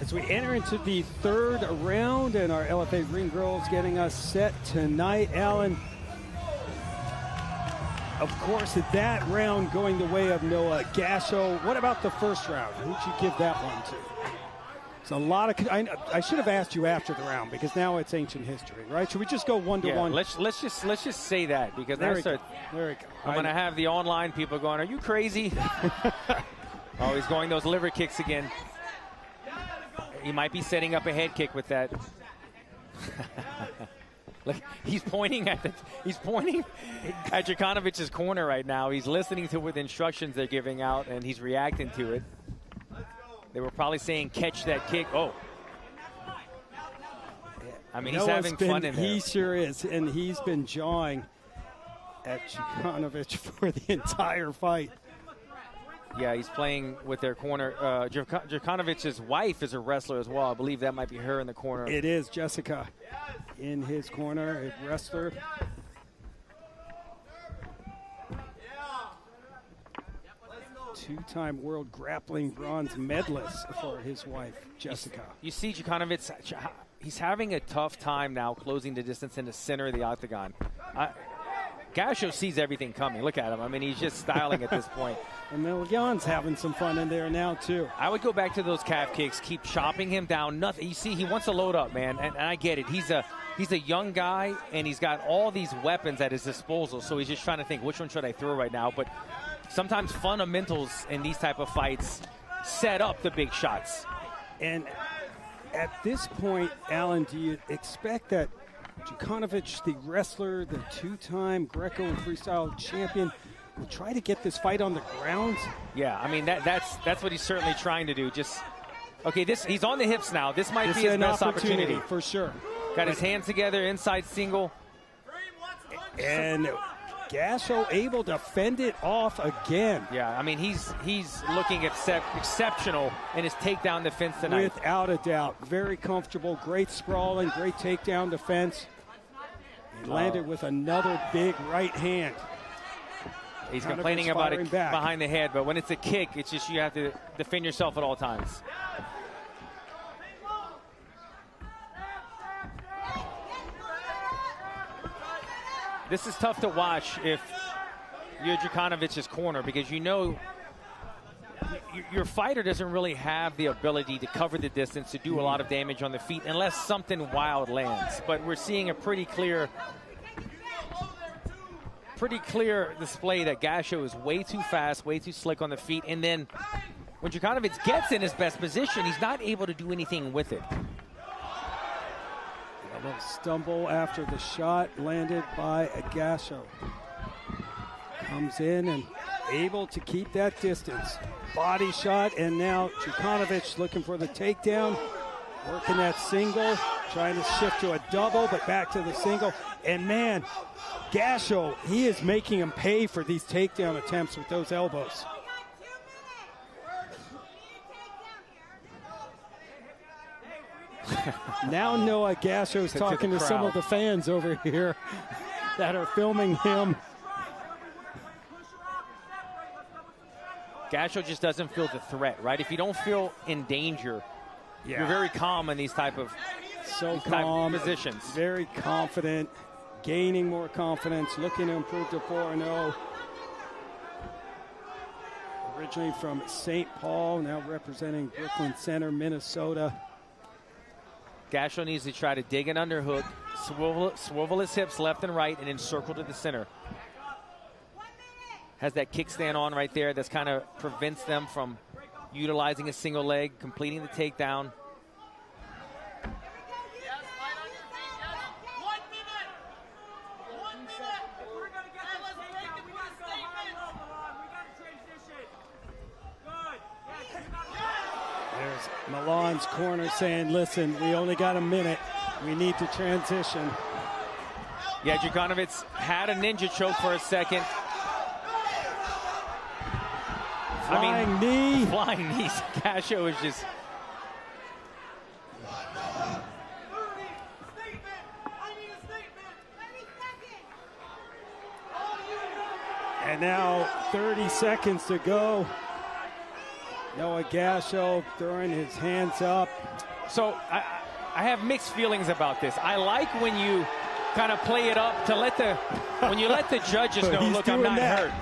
As we enter into the third round, and our LFA Ring Girls getting us set tonight, Alan. Of course, that round going the way of Noah Gasho. What about the first round? Who'd you give that one to? It's a lot of. I should have asked you after the round because now it's ancient history, right? Should we just go 1-1? Let's just say that because there that's we go. I'm going to have the online people going, "Are you crazy?" Oh, he's going those liver kicks again. He might be setting up a head kick with that. Look, he's pointing at Djukanovic's corner right now. He's listening to what instructions they're giving out, and he's reacting to it. They were probably saying, "Catch that kick." Oh, I mean, he's having fun in there. He sure is, and he's been jawing at Jukanovic for the entire fight. Yeah, he's playing with their corner. Djukanovic's wife is a wrestler as well. I believe that might be her in the corner. It is Jessica in his corner, a wrestler. Two-time world grappling bronze medalist for his wife, Jessica. You see Djukanovic, he's having a tough time now closing the distance in the center of the octagon. Gasho sees everything coming. Look at him. I mean, he's just styling at this point. And Miljan's having some fun in there now, too. I would go back to those calf kicks, keep chopping him down. Nothing. You see, he wants to load up, man, and I get it. He's a young guy, and he's got all these weapons at his disposal, so he's just trying to think, which one should I throw right now? But sometimes fundamentals in these type of fights set up the big shots. And at this point, Alan, do you expect that Djukanovic, the wrestler, the two-time Greco and freestyle champion, will try to get this fight on the ground? Yeah, I mean, that's what he's certainly trying to do. Just, okay, he's on the hips now. This might be his best opportunity. For sure. Got his hands together, inside single. And Gasho able to fend it off again. Yeah, I mean, he's looking exceptional in his takedown defense tonight. Without a doubt. Very comfortable, great sprawling, great takedown defense. He landed with another big right hand. He's complaining about it behind the head, but when it's a kick, it's just you have to defend yourself at all times. This is tough to watch if you're Djukanovic's corner because you know your fighter doesn't really have the ability to cover the distance, to do a lot of damage on the feet unless something wild lands. But we're seeing a pretty clear display that Gasho is way too fast, way too slick on the feet. And then when Djukanovic gets in his best position, he's not able to do anything with it. A little stumble after the shot landed by Gasho. Comes in and able to keep that distance. Body shot, and now Djukanovic looking for the takedown. Working that single, trying to shift to a double, but back to the single. And man, Gasho, he is making him pay for these takedown attempts with those elbows. Now Noah Gasho's talking to some of the fans over here that are filming him. Gasho just doesn't feel the threat, right? If you don't feel in danger, you're very calm in these type of positions. Very confident, gaining more confidence, looking to improve to 4-0. Originally from St. Paul, now representing Brooklyn Center, Minnesota. Gasho needs to try to dig an underhook, swivel his hips left and right, and then circle to the center. Has that kickstand on right there that's kind of prevents them from utilizing a single leg, completing the takedown. There's Milan's corner saying, listen, we only got a minute. We need to transition. Yeah, Jukanovic had a ninja choke for a second. Flying knee. Flying knees. Gasho is just... And now 30 seconds to go. Noah Gasho throwing his hands up. So I have mixed feelings about this. I like when you kind of play it up to let the, when you let the judges know, look, I'm not hurt.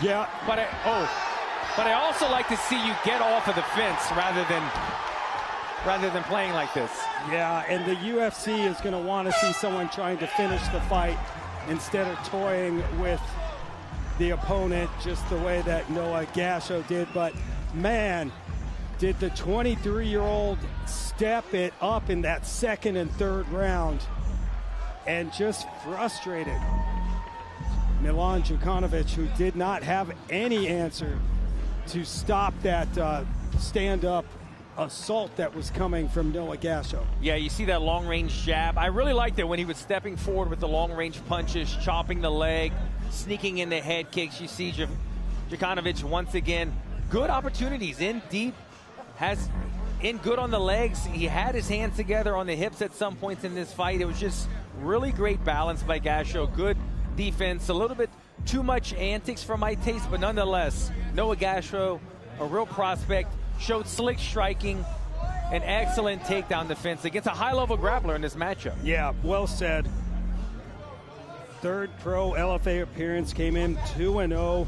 Yeah. But I also like to see you get off of the fence rather than playing like this. Yeah, and the UFC is going to want to see someone trying to finish the fight instead of toying with the opponent just the way that Noah Gasho did. But man, did the 23-year-old step it up in that second and third round and just frustrated Miljan Djukanovic, who did not have any answer to stop that stand-up assault that was coming from Noah Gasho. Yeah, you see that long-range jab. I really liked it when he was stepping forward with the long-range punches, chopping the leg, sneaking in the head kicks. You see Djukanovic once again, good opportunities in deep, has in good on the legs. He had his hands together on the hips at some points in this fight. It was just really great balance by Gasho. Good defense, a little bit too much antics for my taste, but nonetheless, Noah Gasho, a real prospect, showed slick striking, an excellent takedown defense against a high-level grappler in this matchup. Yeah, well said. Third pro LFA appearance, came in 2-0,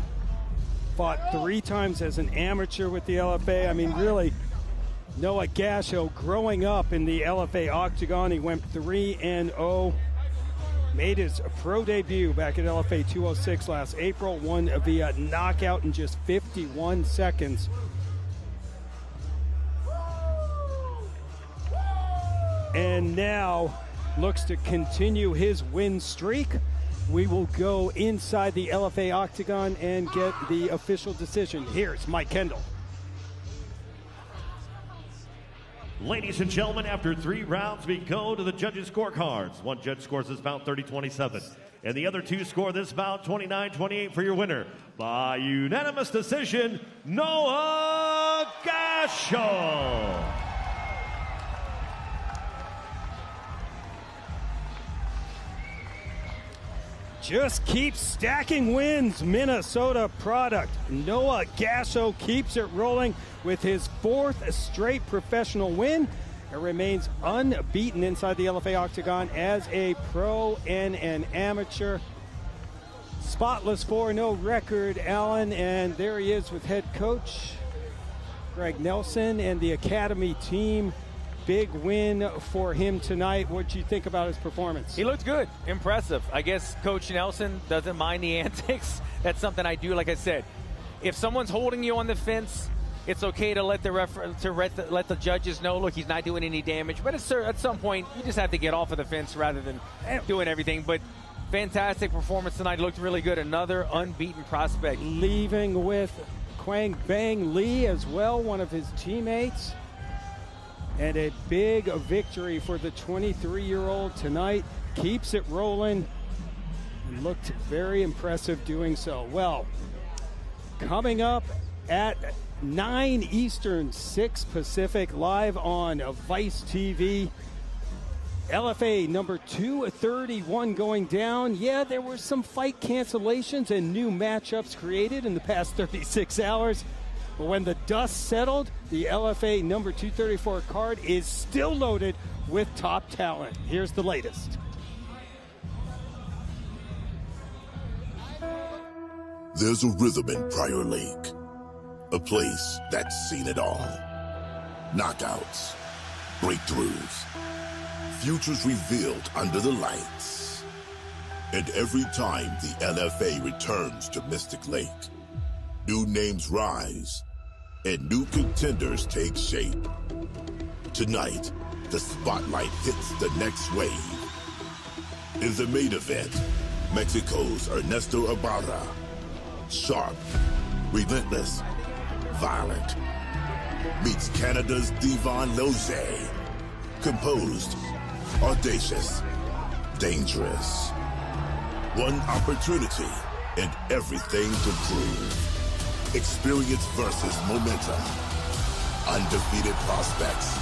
fought 3 times as an amateur with the LFA. I mean, really, Noah Gasho growing up in the LFA octagon, he went 3-0. Made his pro debut back at LFA 206 last April, won via knockout in just 51 seconds. And now looks to continue his win streak. We will go inside the LFA octagon and get the official decision. Here's Mike Kendall. Ladies and gentlemen, after 3 rounds, we go to the judges' scorecards. One judge scores this bout 30-27, and the other 2 score this bout 29-28 for your winner. By unanimous decision, Noah Gasho. Just keeps stacking wins, Minnesota product. Noah Gasho keeps it rolling with his 4th straight professional win and remains unbeaten inside the LFA octagon as a pro and an amateur. Spotless 4-0 record, Allen, and there he is with head coach Greg Nelson and the academy team. Big win for him tonight. What did you think about his performance? He looked good, impressive. I guess Coach Nelson doesn't mind the antics. That's something I do. Like I said, if someone's holding you on the fence, it's okay to let the judges know, look, he's not doing any damage. But at some point, you just have to get off of the fence rather than doing everything. But fantastic performance tonight. Looked really good. Another unbeaten prospect. Leaving with Quang Bang Lee as well, one of his teammates. And a big victory for the 23-year-old tonight. Keeps it rolling and looked very impressive doing so. Well, coming up at 9 Eastern, 6 Pacific, live on Vice TV. LFA number 231 going down. Yeah, there were some fight cancellations and new matchups created in the past 36 hours. But when the dust settled, the LFA number 234 card is still loaded with top talent. Here's the latest. There's a rhythm in Prior Lake, a place that's seen it all. Knockouts, breakthroughs, futures revealed under the lights. And every time the LFA returns to Mystic Lake, new names rise and new contenders take shape. Tonight, the spotlight hits the next wave. In the main event, Mexico's Ernesto Ibarra, sharp, relentless, violent, meets Canada's Devon Lozay, composed, audacious, dangerous. One opportunity and everything to prove. Experience versus momentum. Undefeated prospects,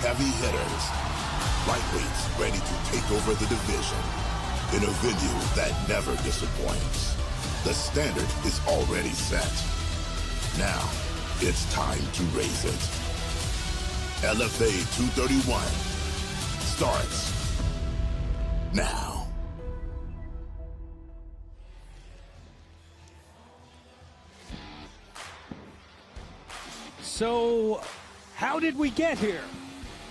heavy hitters, lightweights ready to take over the division in a venue that never disappoints. The standard is already set. Now, it's time to raise it. LFA 231 starts now. So, how did we get here?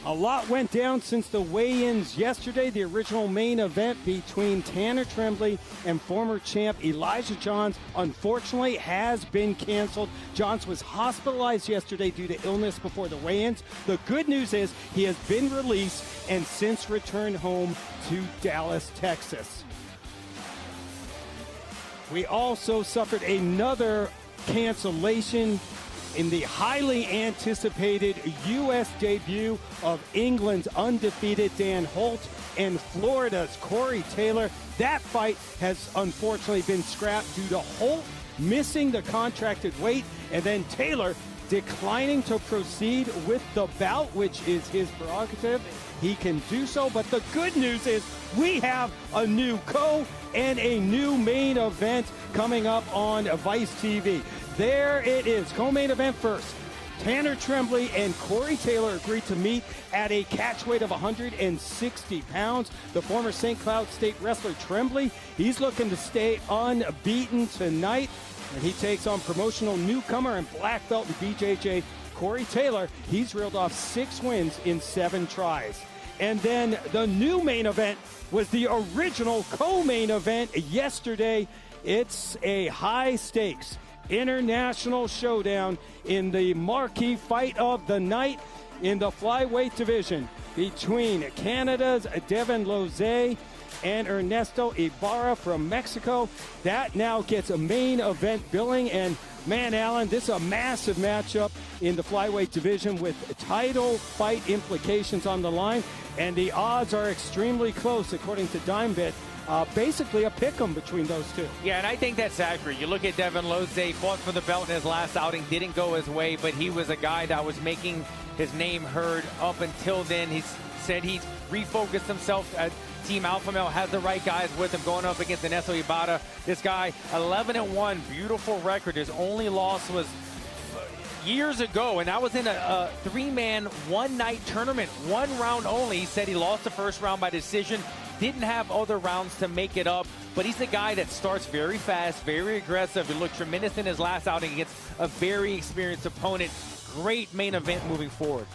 A lot went down since the weigh-ins yesterday. The original main event between Tanner Tremblay and former champ Elijah Johns, unfortunately, has been canceled. Johns was hospitalized yesterday due to illness before the weigh-ins. The good news is he has been released and since returned home to Dallas, Texas. We also suffered another cancellation in the highly anticipated U.S. debut of England's undefeated Dan Holt and Florida's Corey Taylor. That fight has unfortunately been scrapped due to Holt missing the contracted weight and then Taylor declining to proceed with the bout, which is his prerogative. He can do so, but the good news is we have a new and a new main event coming up on Vice TV. There it is, co-main event first. Tanner Tremblay and Corey Taylor agreed to meet at a catch weight of 160 pounds. The former St. Cloud State wrestler Tremblay, he's looking to stay unbeaten tonight. And he takes on promotional newcomer and black belt in BJJ, Corey Taylor. He's reeled off 6 wins in 7 tries. And then the new main event was the original co-main event yesterday. It's a high-stakes international showdown in the marquee fight of the night in the flyweight division between Canada's Devon Lozay and Ernesto Ibarra from Mexico. That now gets a main event billing, and man, Alan, this is a massive matchup in the flyweight division with title fight implications on the line, and the odds are extremely close according to DimeBet. Basically a pick-em between those two. Yeah, and I think that's accurate. You look at Devon Lozay, fought for the belt in his last outing, didn't go his way, but he was a guy that was making his name heard up until then. He said he's refocused himself at Team Alpha Male, has the right guys with him going up against Ernesto Ibarra. This guy, 11-1, beautiful record. His only loss was years ago, and that was in a 3-man, one-night tournament, 1 round only. He said he lost the first round by decision. Didn't have other rounds to make it up, but he's a guy that starts very fast, very aggressive. He looked tremendous in his last outing against a very experienced opponent. Great main event moving forward.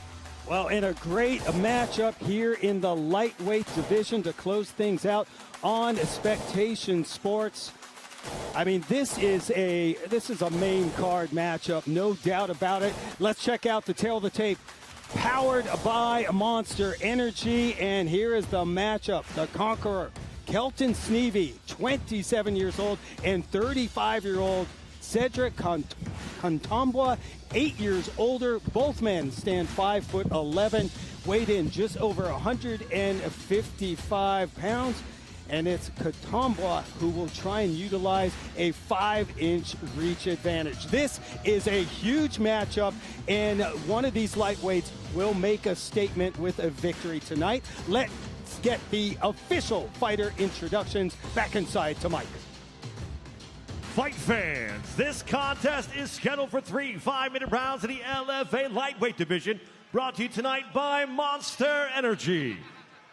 Well, and a great matchup here in the lightweight division to close things out on Spectation Sports. I mean, this is a main card matchup, no doubt about it. Let's check out the tail of the tape. Powered by Monster Energy, and here is the matchup. The conqueror, Kelton Sneevy, 27 years old, and 35-year-old Cedric Katambwa, 8 years older. Both men stand 5'11", weighed in just over 155 pounds. and it's Katambwa who will try and utilize a 5-inch reach advantage. This is a huge matchup, and one of these lightweights will make a statement with a victory tonight. Let's get the official fighter introductions. Back inside to Mike. Fight fans, this contest is scheduled for 3 5-minute rounds in the LFA lightweight division, brought to you tonight by Monster Energy.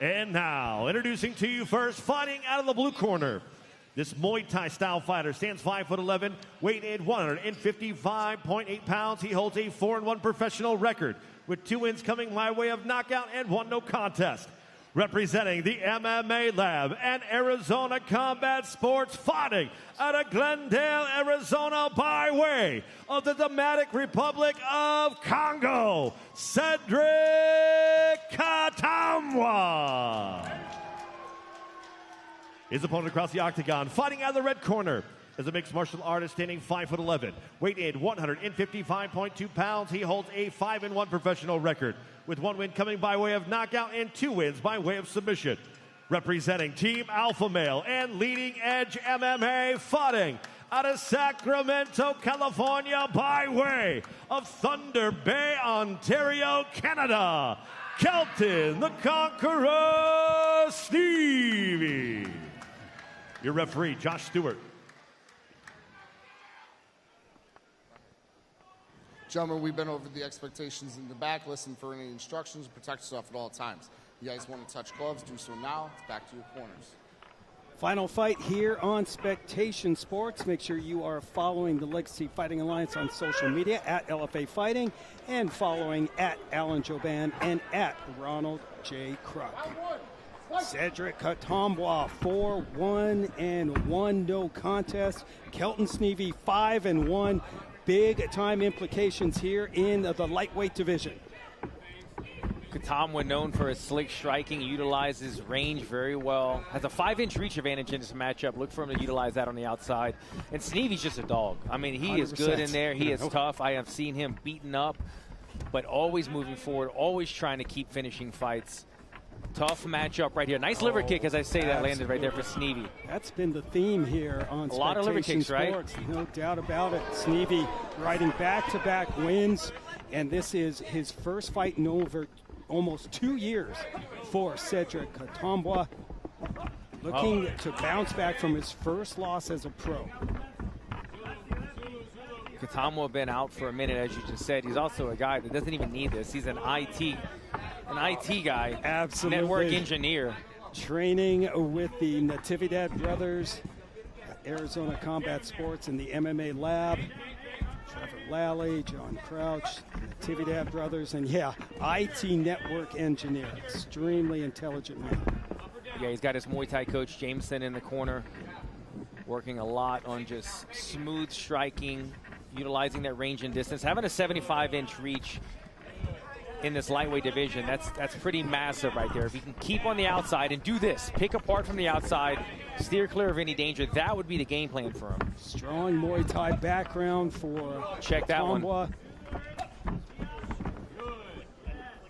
And now, introducing to you first, fighting out of the blue corner. This Muay Thai style fighter stands 5'11", weighing in 155.8 pounds. He holds a 4-1 professional record, with 2 wins coming by way of knockout and 1 no contest. Representing the MMA Lab and Arizona Combat Sports, fighting out of Glendale, Arizona, by way of the Democratic Republic of Congo, Cedric Katambwa. His opponent across the octagon, fighting out of the red corner, is a mixed martial artist standing 5'11", weight in 155.2 pounds. He holds a 5-1 professional record, with 1 win coming by way of knockout and 2 wins by way of submission. Representing Team Alpha Male and Leading Edge MMA, fighting out of Sacramento, California, by way of Thunder Bay, Ontario, Canada, Kelton, the Conqueror, Sneevy. Your referee, Josh Stewart. Gentlemen, we've been over the expectations in the back. Listen for any instructions. Protect yourself at all times. You guys want to touch gloves, do so now. It's back to your corners. Final fight here on Spectation Sports. Make sure you are following the Legacy Fighting Alliance on social media at LFA Fighting, and following at Alan Joban and at Ronald J. Kruk. Cedric Katambwa, 4-1 and 1 no contest. Kelton Sneevy, 5-1. Big time implications here in the lightweight division. Katambwa, known for his slick striking, utilizes range very well. Has a 5-inch reach advantage in this matchup. Look for him to utilize that on the outside. And Sneevy's just a dog. I mean, he 100%. Is good in there. He is tough. I have seen him beaten up, but always moving forward, always trying to keep finishing fights. Tough matchup right here. Nice liver kick, as I say, that landed right there for Sneevy. That's been the theme here on a lot of liver kicks, Sports. Right? No doubt about it. Sneevy riding back-to-back wins, and this is his first fight in over almost 2 years for Cedric Katambwa, looking to bounce back from his first loss as a pro. Katambwa been out for a minute, as you just said. He's also a guy that doesn't even need this. He's an IT guy. Absolutely. Network engineer. Training with the Natividad brothers, Arizona Combat Sports, and the MMA Lab. Trevor Lally, John Crouch, Natividad brothers, and yeah, IT network engineer. Extremely intelligent man. Yeah, he's got his Muay Thai coach, Jameson, in the corner, working a lot on just smooth striking, utilizing that range and distance. Having a 75-inch reach in this lightweight division, that's pretty massive right there. If he can keep on the outside and do this, pick apart from the outside, steer clear of any danger, that would be the game plan for him. Strong Muay Thai background for Check that Katambwa.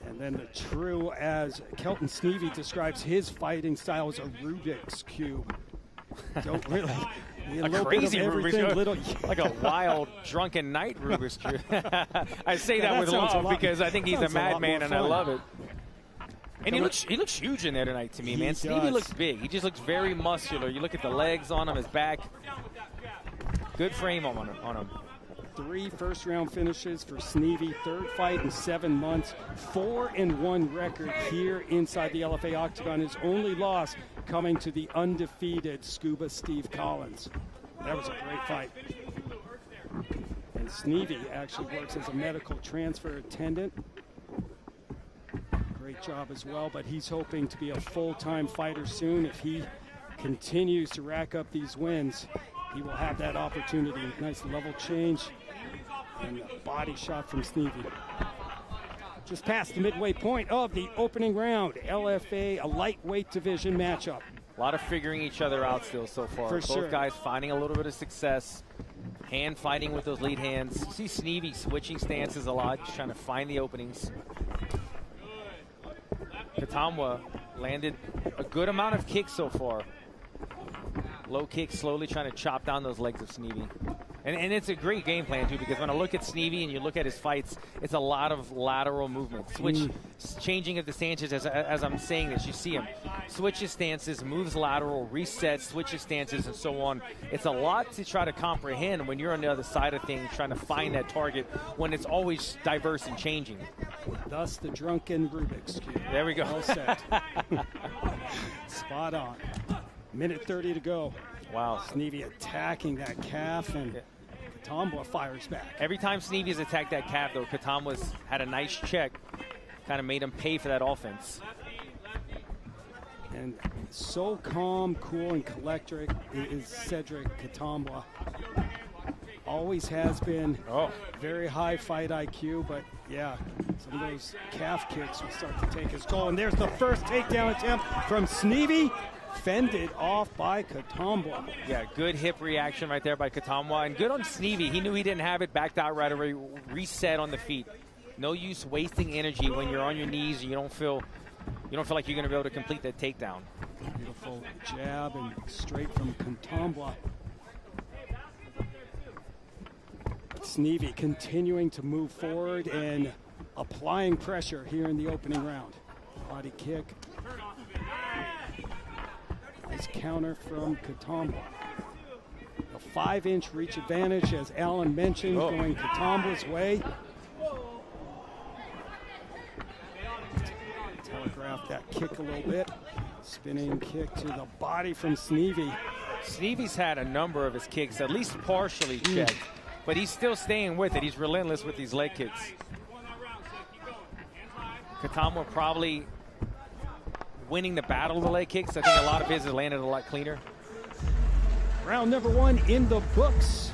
And then the true, as Kelton Sneevy describes his fighting style, as a Rubik's Cube. Don't really... A crazy Rubik's Cube, like a wild, drunken night Rubik's Cube. I say that with love because I think he's a madman and I love it. And he looks huge in there tonight to me, man. Sneevy looks big. He just looks very muscular. You look at the legs on him, his back. Good frame on him. 3 first-round finishes for Sneevy. 3rd fight in 7 months. 4-1 record here inside the LFA Octagon. His only loss coming to the undefeated Scuba Steve Collins. That was a great fight. And Sneevy actually works as a medical transfer attendant. Great job as well, but he's hoping to be a full-time fighter soon. If he continues to rack up these wins, he will have that opportunity. Nice level change and a body shot from Sneevy. Just past the midway point of the opening round, LFA, a lightweight division matchup. A lot of figuring each other out still so far. Both guys finding a little bit of success, hand fighting with those lead hands. You see Sneevy switching stances a lot, just trying to find the openings. Katambwa landed a good amount of kicks so far. Low kick, slowly trying to chop down those legs of Sneevy. And it's a great game plan, too, because when I look at Sneevy and you look at his fights, it's a lot of lateral movement. Changing of the Sanchez, as I'm saying this, you see him. Switches stances, moves lateral, resets, switches stances, and so on. It's a lot to try to comprehend when you're on the other side of things, trying to find that target when it's always diverse and changing. Thus the drunken Rubik's Cube. There we go. All set. Spot on. Minute 30 to go. Wow. Sneevy attacking that calf, and Katambwa fires back. Every time Sneevy's attacked that calf, though, Katambwa's had a nice check. Kind of made him pay for that offense. And so calm, cool, and collected is Cedric Katambwa. Always has been. Very high fight IQ, but yeah, some of those calf kicks will start to take his toll. And there's the first takedown attempt from Sneevy, fended off by Katambwa. Yeah, good hip reaction right there by Katambwa, and good on Sneevy. He knew he didn't have it, backed out right away, reset on the feet. No use wasting energy when you're on your knees and you don't feel like you're going to be able to complete that takedown. Beautiful jab and straight from Katambwa. Sneevy continuing to move forward and applying pressure here in the opening round. Body kick. Nice counter from Katambwa. A 5-inch reach advantage, as Alan mentioned, going Katambwa's way. Telegraph that kick a little bit. Spinning kick to the body from Sneevy. Sneevy's had a number of his kicks at least partially checked, but he's still staying with it. He's relentless with these leg kicks. Katambwa probably winning the battle of the leg kicks. I think a lot of his has landed a lot cleaner. Round number 1 in the books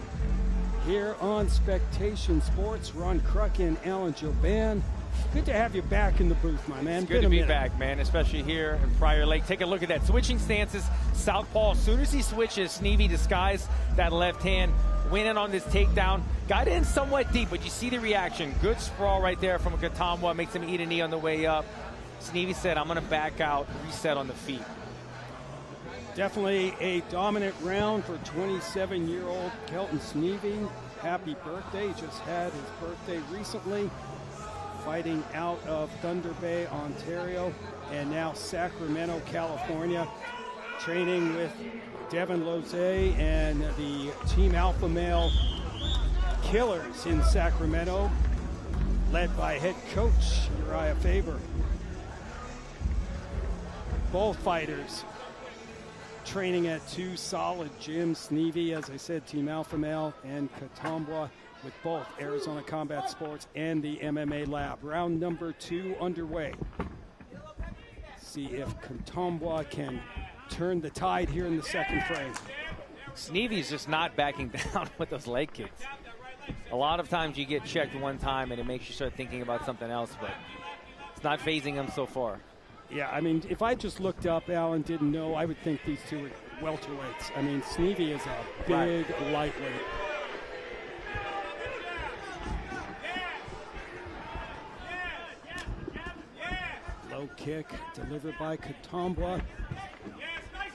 here on Spectation Sports. Ron Krucken, Alan Joban. Good to have you back in the booth, my man. It's good to be back, man, especially here in Prior Lake. Take a look at that. Switching stances, southpaw. As soon as he switches, Sneevy disguised that left hand, went in on this takedown. Got in somewhat deep, but you see the reaction. Good sprawl right there from Katambwa. Makes him eat a knee on the way up. Sneevy said, I'm going to back out, reset on the feet. Definitely a dominant round for 27-year-old Kelton Sneevy. Happy birthday. He just had his birthday recently. Fighting out of Thunder Bay, Ontario, and now Sacramento, California. Training with Devin Loze and the Team Alpha Male Killers in Sacramento, led by head coach Uriah Faber. Both fighters training at 2 solid gyms. Sneevy, as I said, Team Alpha Male, and Katambwa with both Arizona Combat Sports and the MMA Lab. Round number 2 underway. See if Katambwa can turn the tide here in the second frame. Sneevy's just not backing down with those leg kicks. A lot of times you get checked one time and it makes you start thinking about something else, but it's not phasing him so far. Yeah, I mean, if I just looked up, Alan, didn't know, I would think these two are welterweights. I mean, Sneevy is a big lightweight. Low kick delivered by Katambwa.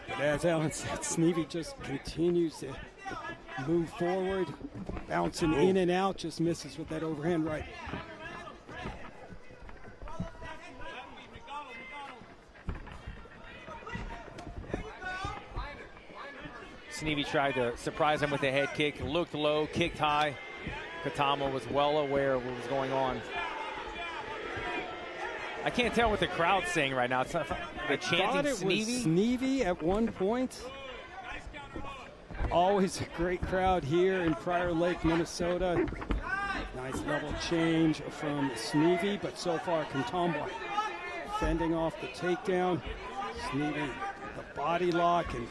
But as Alan said, Sneevy just continues to move forward, bouncing in and out, just misses with that overhand right. Sneevy tried to surprise him with a head kick, looked low, kicked high. Katambwa was well aware of what was going on. I can't tell what the crowd's saying right now. It's not, they're chanting Sneevy. Was Sneevy at one point. Always a great crowd here in Prior Lake, Minnesota. Nice level change from Sneevy, but so far Katambwa fending off the takedown. Sneevy, the body lock, and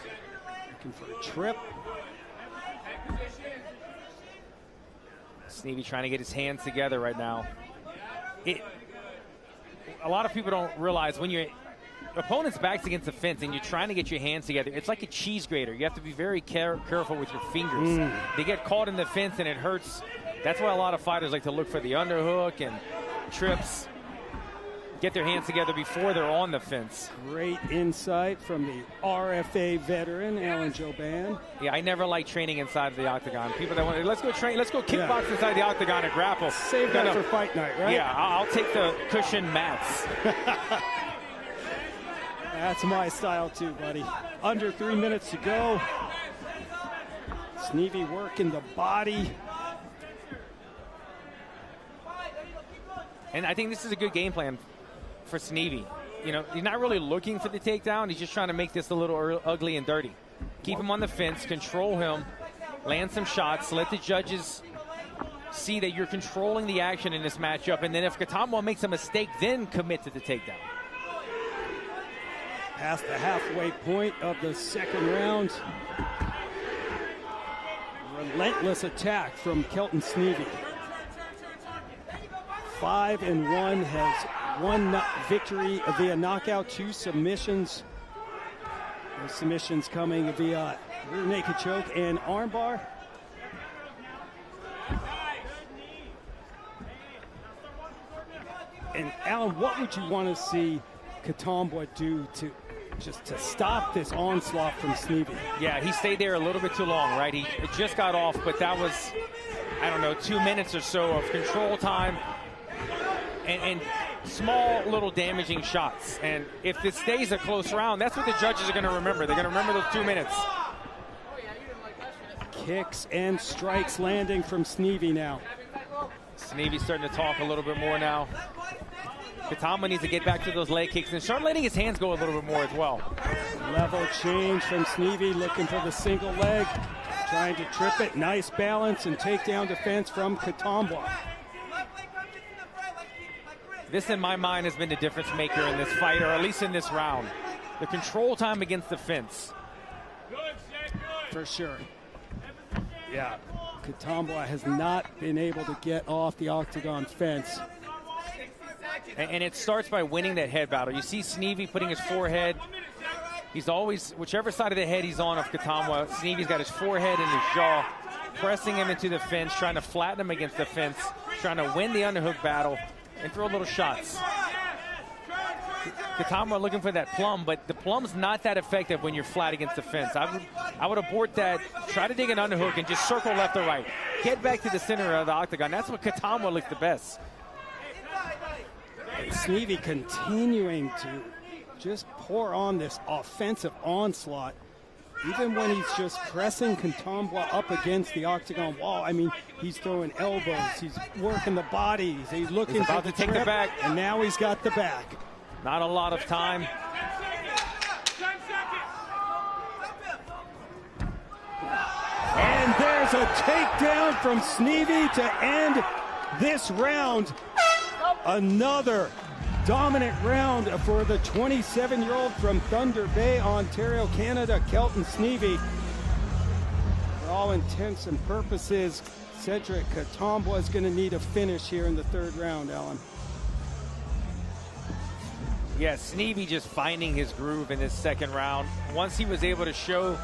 looking for a trip. Sneevy trying to get his hands together right now. A lot of people don't realize when your opponent's back's against the fence and you're trying to get your hands together, it's like a cheese grater. You have to be very careful with your fingers. They get caught in the fence and it hurts. That's why a lot of fighters like to look for the underhook and trips. get their hands together before they're on the fence. Great insight from the RFA veteran, Alan Joban. Yeah, I never like training inside of the octagon. People that want, let's go train, let's go kickbox inside the octagon and grapple. Save that for fight night, right? Yeah, I'll take the cushion mats. That's my style too, buddy. Under 3 minutes to go. Sneevy working the body. And I think this is a good game plan for Sneevy. You know, he's not really looking for the takedown. He's just trying to make this a little ugly and dirty. Keep him on the fence, control him, land some shots, let the judges see that you're controlling the action in this matchup. And then if Katambwa makes a mistake, then commit to the takedown. Past the halfway point of the second round. Relentless attack from Kelton Sneevy. 5-1, has one victory via knockout, 2 submissions. Those submissions coming via rear naked choke and armbar. And Alan, what would you want to see Katambwa do to stop this onslaught from Sneevy? Yeah, he stayed there a little bit too long, right? He just got off, but that was, I don't know, 2 minutes or so of control time and small little damaging shots. And if this stays a close round, that's what the judges are going to remember. They're going to remember those 2 minutes. Kicks and strikes landing from Sneevy now. Sneevy's starting to talk a little bit more now. Katambwa needs to get back to those leg kicks and start letting his hands go a little bit more as well. Level change from Sneevy, looking for the single leg, trying to trip it. Nice balance and takedown defense from Katambwa. This, in my mind, has been the difference maker in this fight, or at least in this round. The control time against the fence. For sure. Yeah, Katambwa has not been able to get off the octagon fence. And it starts by winning that head battle. You see Sneevy putting his forehead. He's always, whichever side of the head he's on of Katambwa, Sneevy's got his forehead and his jaw, pressing him into the fence, trying to flatten him against the fence, trying to win the underhook battle and throw little shots. Katambwa looking for that plum, but the plum's not that effective when you're flat against the fence. I would abort that, try to dig an underhook and just circle left or right. Get back to the center of the octagon. That's what Katambwa looks the best. Sneevy continuing to just pour on this offensive onslaught, even when he's just pressing Katambwa up against the octagon wall. I mean, he's throwing elbows, he's working the body, he's looking he's about for to take the back, and now he's got the back. Not a lot of time. And there's a takedown from Sneevy to end this round. Another dominant round for the 27-year-old from Thunder Bay, Ontario, Canada, Kelton Sneevy. For all intents and purposes, Cedric Katambwa is going to need a finish here in the third round, Alan. Yeah, Sneevy just finding his groove in this second round. Once he was able to show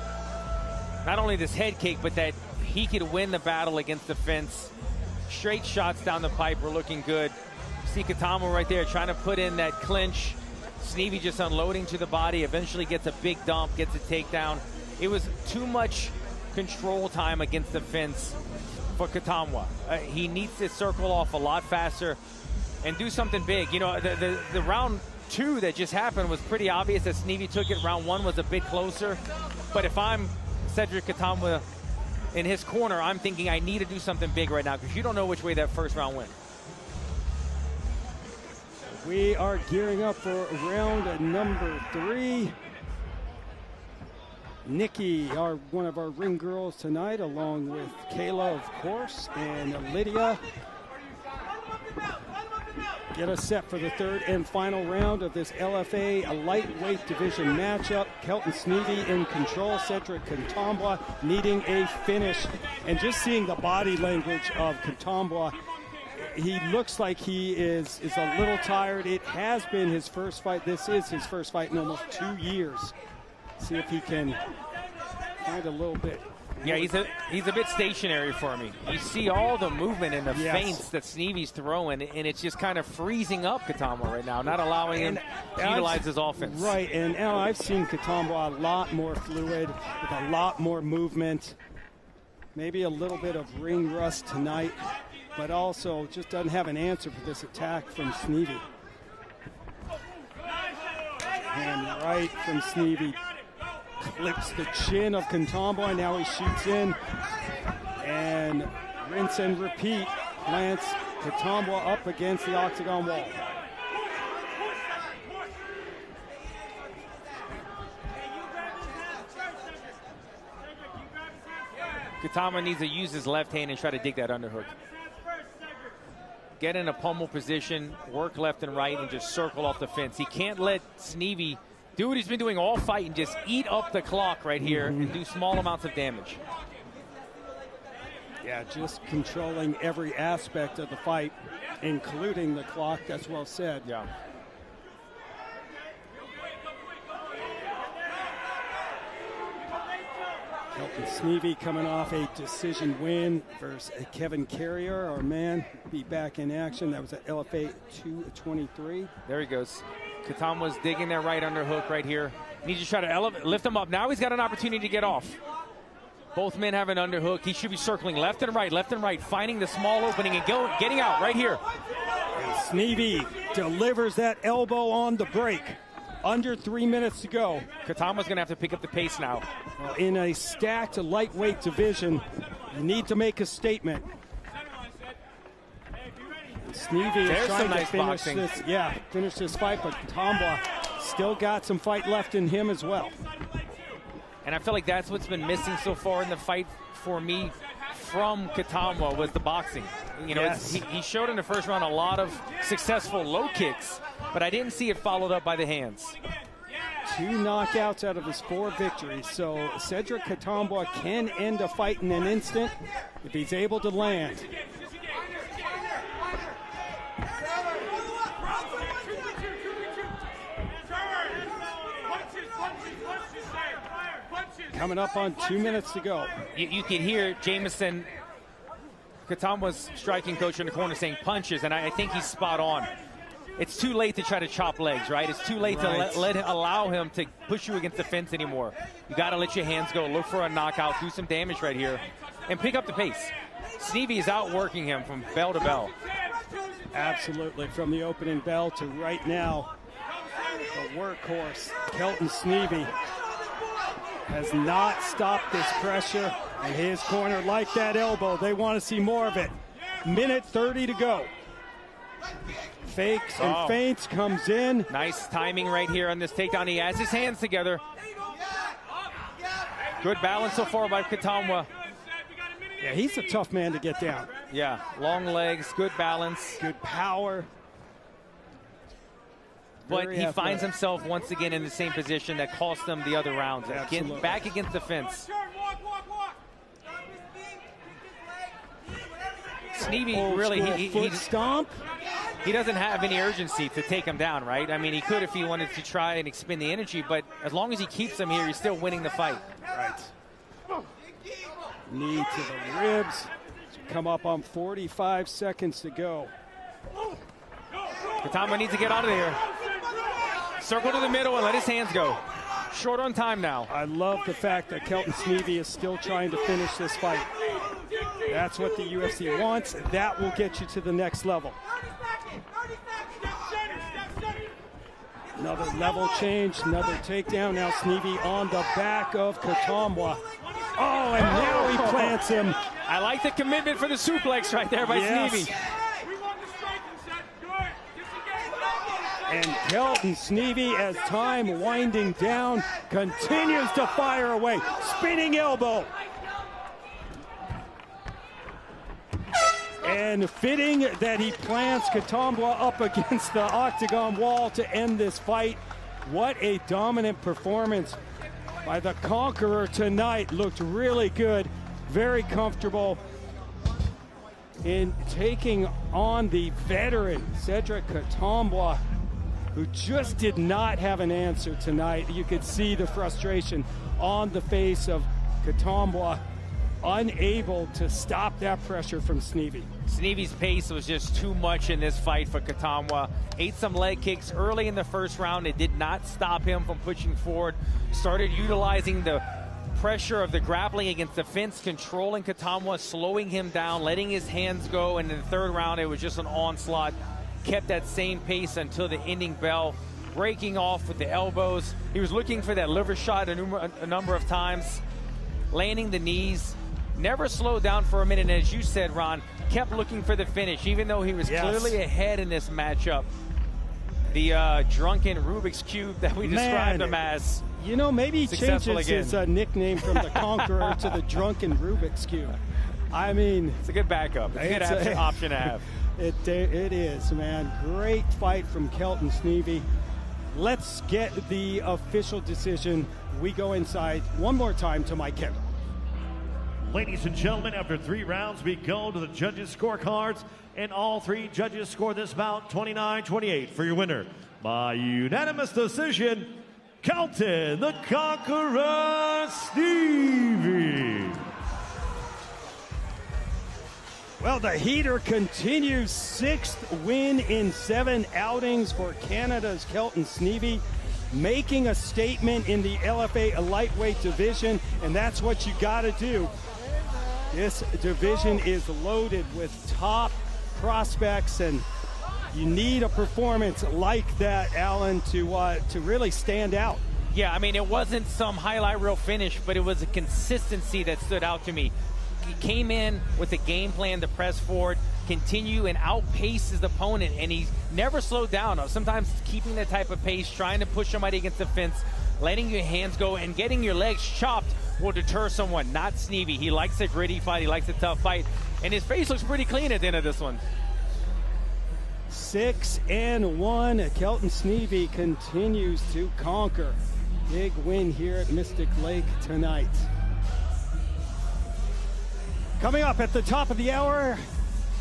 not only this head kick, but that he could win the battle against the fence. Straight shots down the pipe were looking good. See Katambwa right there trying to put in that clinch. Sneevy just unloading to the body, eventually gets a big dump, gets a takedown. It was too much control time against the fence for Katambwa. He needs to circle off a lot faster and do something big. You know, the round 2 that just happened was pretty obvious that Sneevy took it. Round 1 was a bit closer. But if I'm Cedric Katambwa in his corner, I'm thinking I need to do something big right now because you don't know which way that first round went. We are gearing up for round number 3. Nikki, one of our ring girls tonight, along with Kayla, of course, and Lydia, get us set for the third and final round of this LFA lightweight division matchup. Kelton Sneevy in control, Cedric Katambwa needing a finish. And just seeing the body language of Katambwa, he looks like he is a little tired. It has been his first fight. This is his first fight in almost 2 years. See if he can find a little bit Yeah, he's a bit stationary for me. You see all the movement and the feints that Sneevy's throwing, and it's just kind of freezing up Katambwa right now, not allowing him to utilize his offense. Right, and now I've seen Katambwa a lot more fluid, with a lot more movement. Maybe a little bit of ring rust tonight, but also just doesn't have an answer for this attack from Sneevy. And right from Sneevy. Clips the chin of Katambwa, now he shoots in. And rinse and repeat, plants Katambwa up against the octagon wall. Katambwa needs to use his left hand and try to dig that underhook. Get in a pummel position, work left and right, and just circle off the fence. He can't let Sneevy do what he's been doing all fight and just eat up the clock right here and do small amounts of damage. Yeah, just controlling every aspect of the fight, including the clock. That's well said. Yeah. Kelton Sneevy coming off a decision win versus Kevin Carrier, our man, be back in action. That was at LFA 223. There he goes. Katambwa's digging that right underhook right here. Needs to try to lift him up. Now he's got an opportunity to get off. Both men have an underhook. He should be circling left and right, finding the small opening and getting out right here. And Sneevy delivers that elbow on the break. Under 3 minutes to go. Katambwa's going to have to pick up the pace now. Well, in a stacked lightweight division, you need to make a statement. Sneevy is trying to finish this. Yeah, finish this fight, but Katambwa still got some fight left in him as well. And I feel like that's what's been missing so far in the fight for me from Katambwa was the boxing. You know, he showed in the first round a lot of successful low kicks, but I didn't see it followed up by the hands. 2 knockouts out of his 4 victories. So Cedric Katambwa can end a fight in an instant if he's able to land. Coming up on 2 minutes to go. You can hear Jameson, Katambwa's striking coach in the corner, saying punches, and I think he's spot on. It's too late to try to chop legs, right? It's too late to allow him to push you against the fence anymore. You got to let your hands go, look for a knockout, do some damage right here, and pick up the pace. Sneevy is outworking him from bell to bell. Absolutely, from the opening bell to right now, the workhorse, Kelton Sneevy, has not stopped this pressure, and his corner like that elbow. They want to see more of it. Minute 30 to go. Fakes and feints, comes in. Nice timing right here on this takedown. He has his hands together. Good balance so far by Katambwa. Yeah, he's a tough man to get down. Yeah, long legs, good balance. Good power. But he finds himself once again in the same position that cost him the other rounds. Again, back against the fence. Sneevy really, foot stomp. He doesn't have any urgency to take him down, right? I mean, he could if he wanted to try and expend the energy, but as long as he keeps him here, he's still winning the fight. Right. Knee to the ribs. Come up on 45 seconds to go. Katambwa needs to get out of there. Circle to the middle and let his hands go. Short on time now. I love the fact that Kelton Sneevy is still trying to finish this fight. That's what the UFC wants. That will get you to the next level. Another level change, another takedown. Now Sneevy on the back of Katambwa. Oh, and now he plants him. I like the commitment for the suplex right there by Sneevy. And Kelton Sneevy, as time winding down, continues to fire away. Spinning elbow. And fitting that he plants Katambwa up against the octagon wall to end this fight. What a dominant performance by the Conqueror tonight. Looked really good, very comfortable in taking on the veteran Cedric Katambwa, who just did not have an answer tonight. You could see the frustration on the face of Katambwa. unable to stop that pressure from Sneevy. Sneevy's pace was just too much in this fight for Katambwa. Ate some leg kicks early in the first round. It did not stop him from pushing forward. Started utilizing the pressure of the grappling against the fence, controlling Katambwa, slowing him down, letting his hands go. And in the third round, it was just an onslaught. Kept that same pace until the ending bell, breaking off with the elbows. He was looking for that liver shot a number of times, landing the knees. Never slowed down for a minute, and as you said, Ron, kept looking for the finish, even though he was clearly ahead in this matchup. The drunken Rubik's Cube that we described him as. You know, maybe he changes his nickname from the Conqueror to the drunken Rubik's Cube. I mean, it's a good backup. It's a good option to have. It is, man. Great fight from Kelton Sneevy. Let's get the official decision. We go inside one more time to Mike Kendall. Ladies and gentlemen, after 3 rounds, we go to the judges' scorecards, and all 3 judges score this bout 29-28 for your winner. By unanimous decision, Kelton, the Conqueror, Sneevy. Well, the heater continues. 6th win in 7 outings for Canada's Kelton Sneevy, making a statement in the LFA lightweight division, and that's what you got to do. This division is loaded with top prospects, and you need a performance like that, Alan, to really stand out. Yeah, I mean, it wasn't some highlight reel finish, but it was a consistency that stood out to me. He came in with a game plan to press forward, continue and outpace his opponent, and he never slowed down. Sometimes keeping that type of pace, trying to push somebody against the fence, letting your hands go, and getting your legs chopped will deter someone, not Sneevy. He likes a gritty fight. He likes a tough fight, and his face looks pretty clean at the end of this one. 6-1. Kelton Sneevy continues to conquer. Big win here at Mystic Lake tonight. Coming up at the top of the hour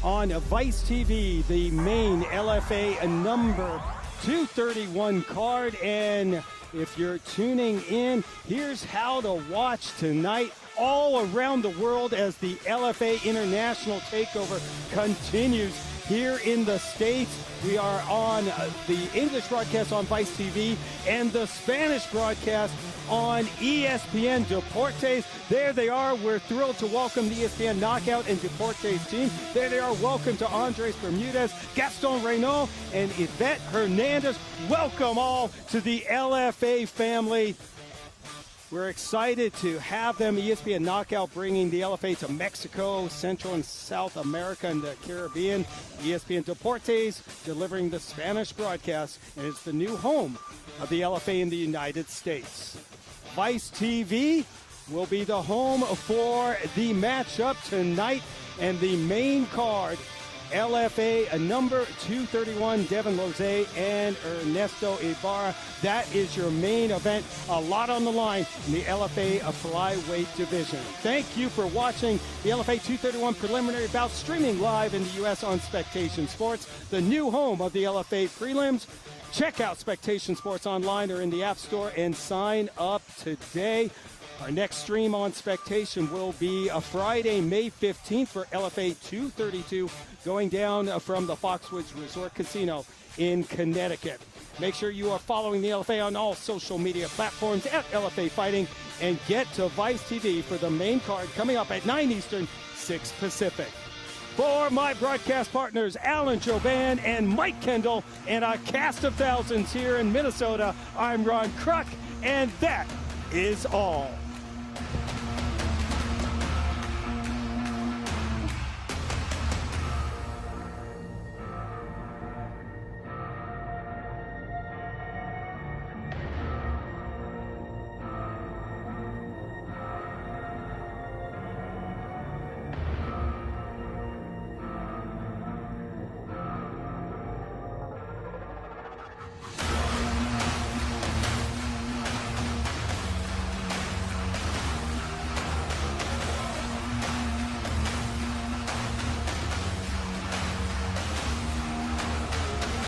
on Vice TV, the main LFA number 231 card. And if you're tuning in, here's how to watch tonight all around the world as the LFA International Takeover continues here in the States. We are on the English broadcast on Vice TV and the Spanish broadcast on ESPN Deportes. There they are. We're thrilled to welcome the ESPN Knockout and Deportes team. There they are. Welcome to Andres Bermudez, Gaston Reynaud, and Yvette Hernandez. Welcome all to the LFA family. We're excited to have them. ESPN Knockout bringing the LFA to Mexico, Central and South America, and the Caribbean. ESPN Deportes delivering the Spanish broadcast, and it's the new home of the LFA in the United States. Vice TV will be the home for the matchup tonight, and the main card, LFA number 231, Devin Lozay and Ernesto Ibarra. That is your main event. A lot on the line in the LFA Flyweight division. Thank you for watching the LFA 231 preliminary bout, streaming live in the U.S. on Spectation Sports, the new home of the LFA prelims. Check out Spectation Sports online or in the App Store and sign up today. Our next stream on Spectation will be a Friday, May 15th for LFA 232, going down from the Foxwoods Resort Casino in Connecticut. Make sure you are following the LFA on all social media platforms at LFA Fighting, and get to Vice TV for the main card coming up at 9 Eastern, 6 Pacific. For my broadcast partners, Alan Joban and Mike Kendall, and a cast of thousands here in Minnesota, I'm Ron Kruk, and that is all.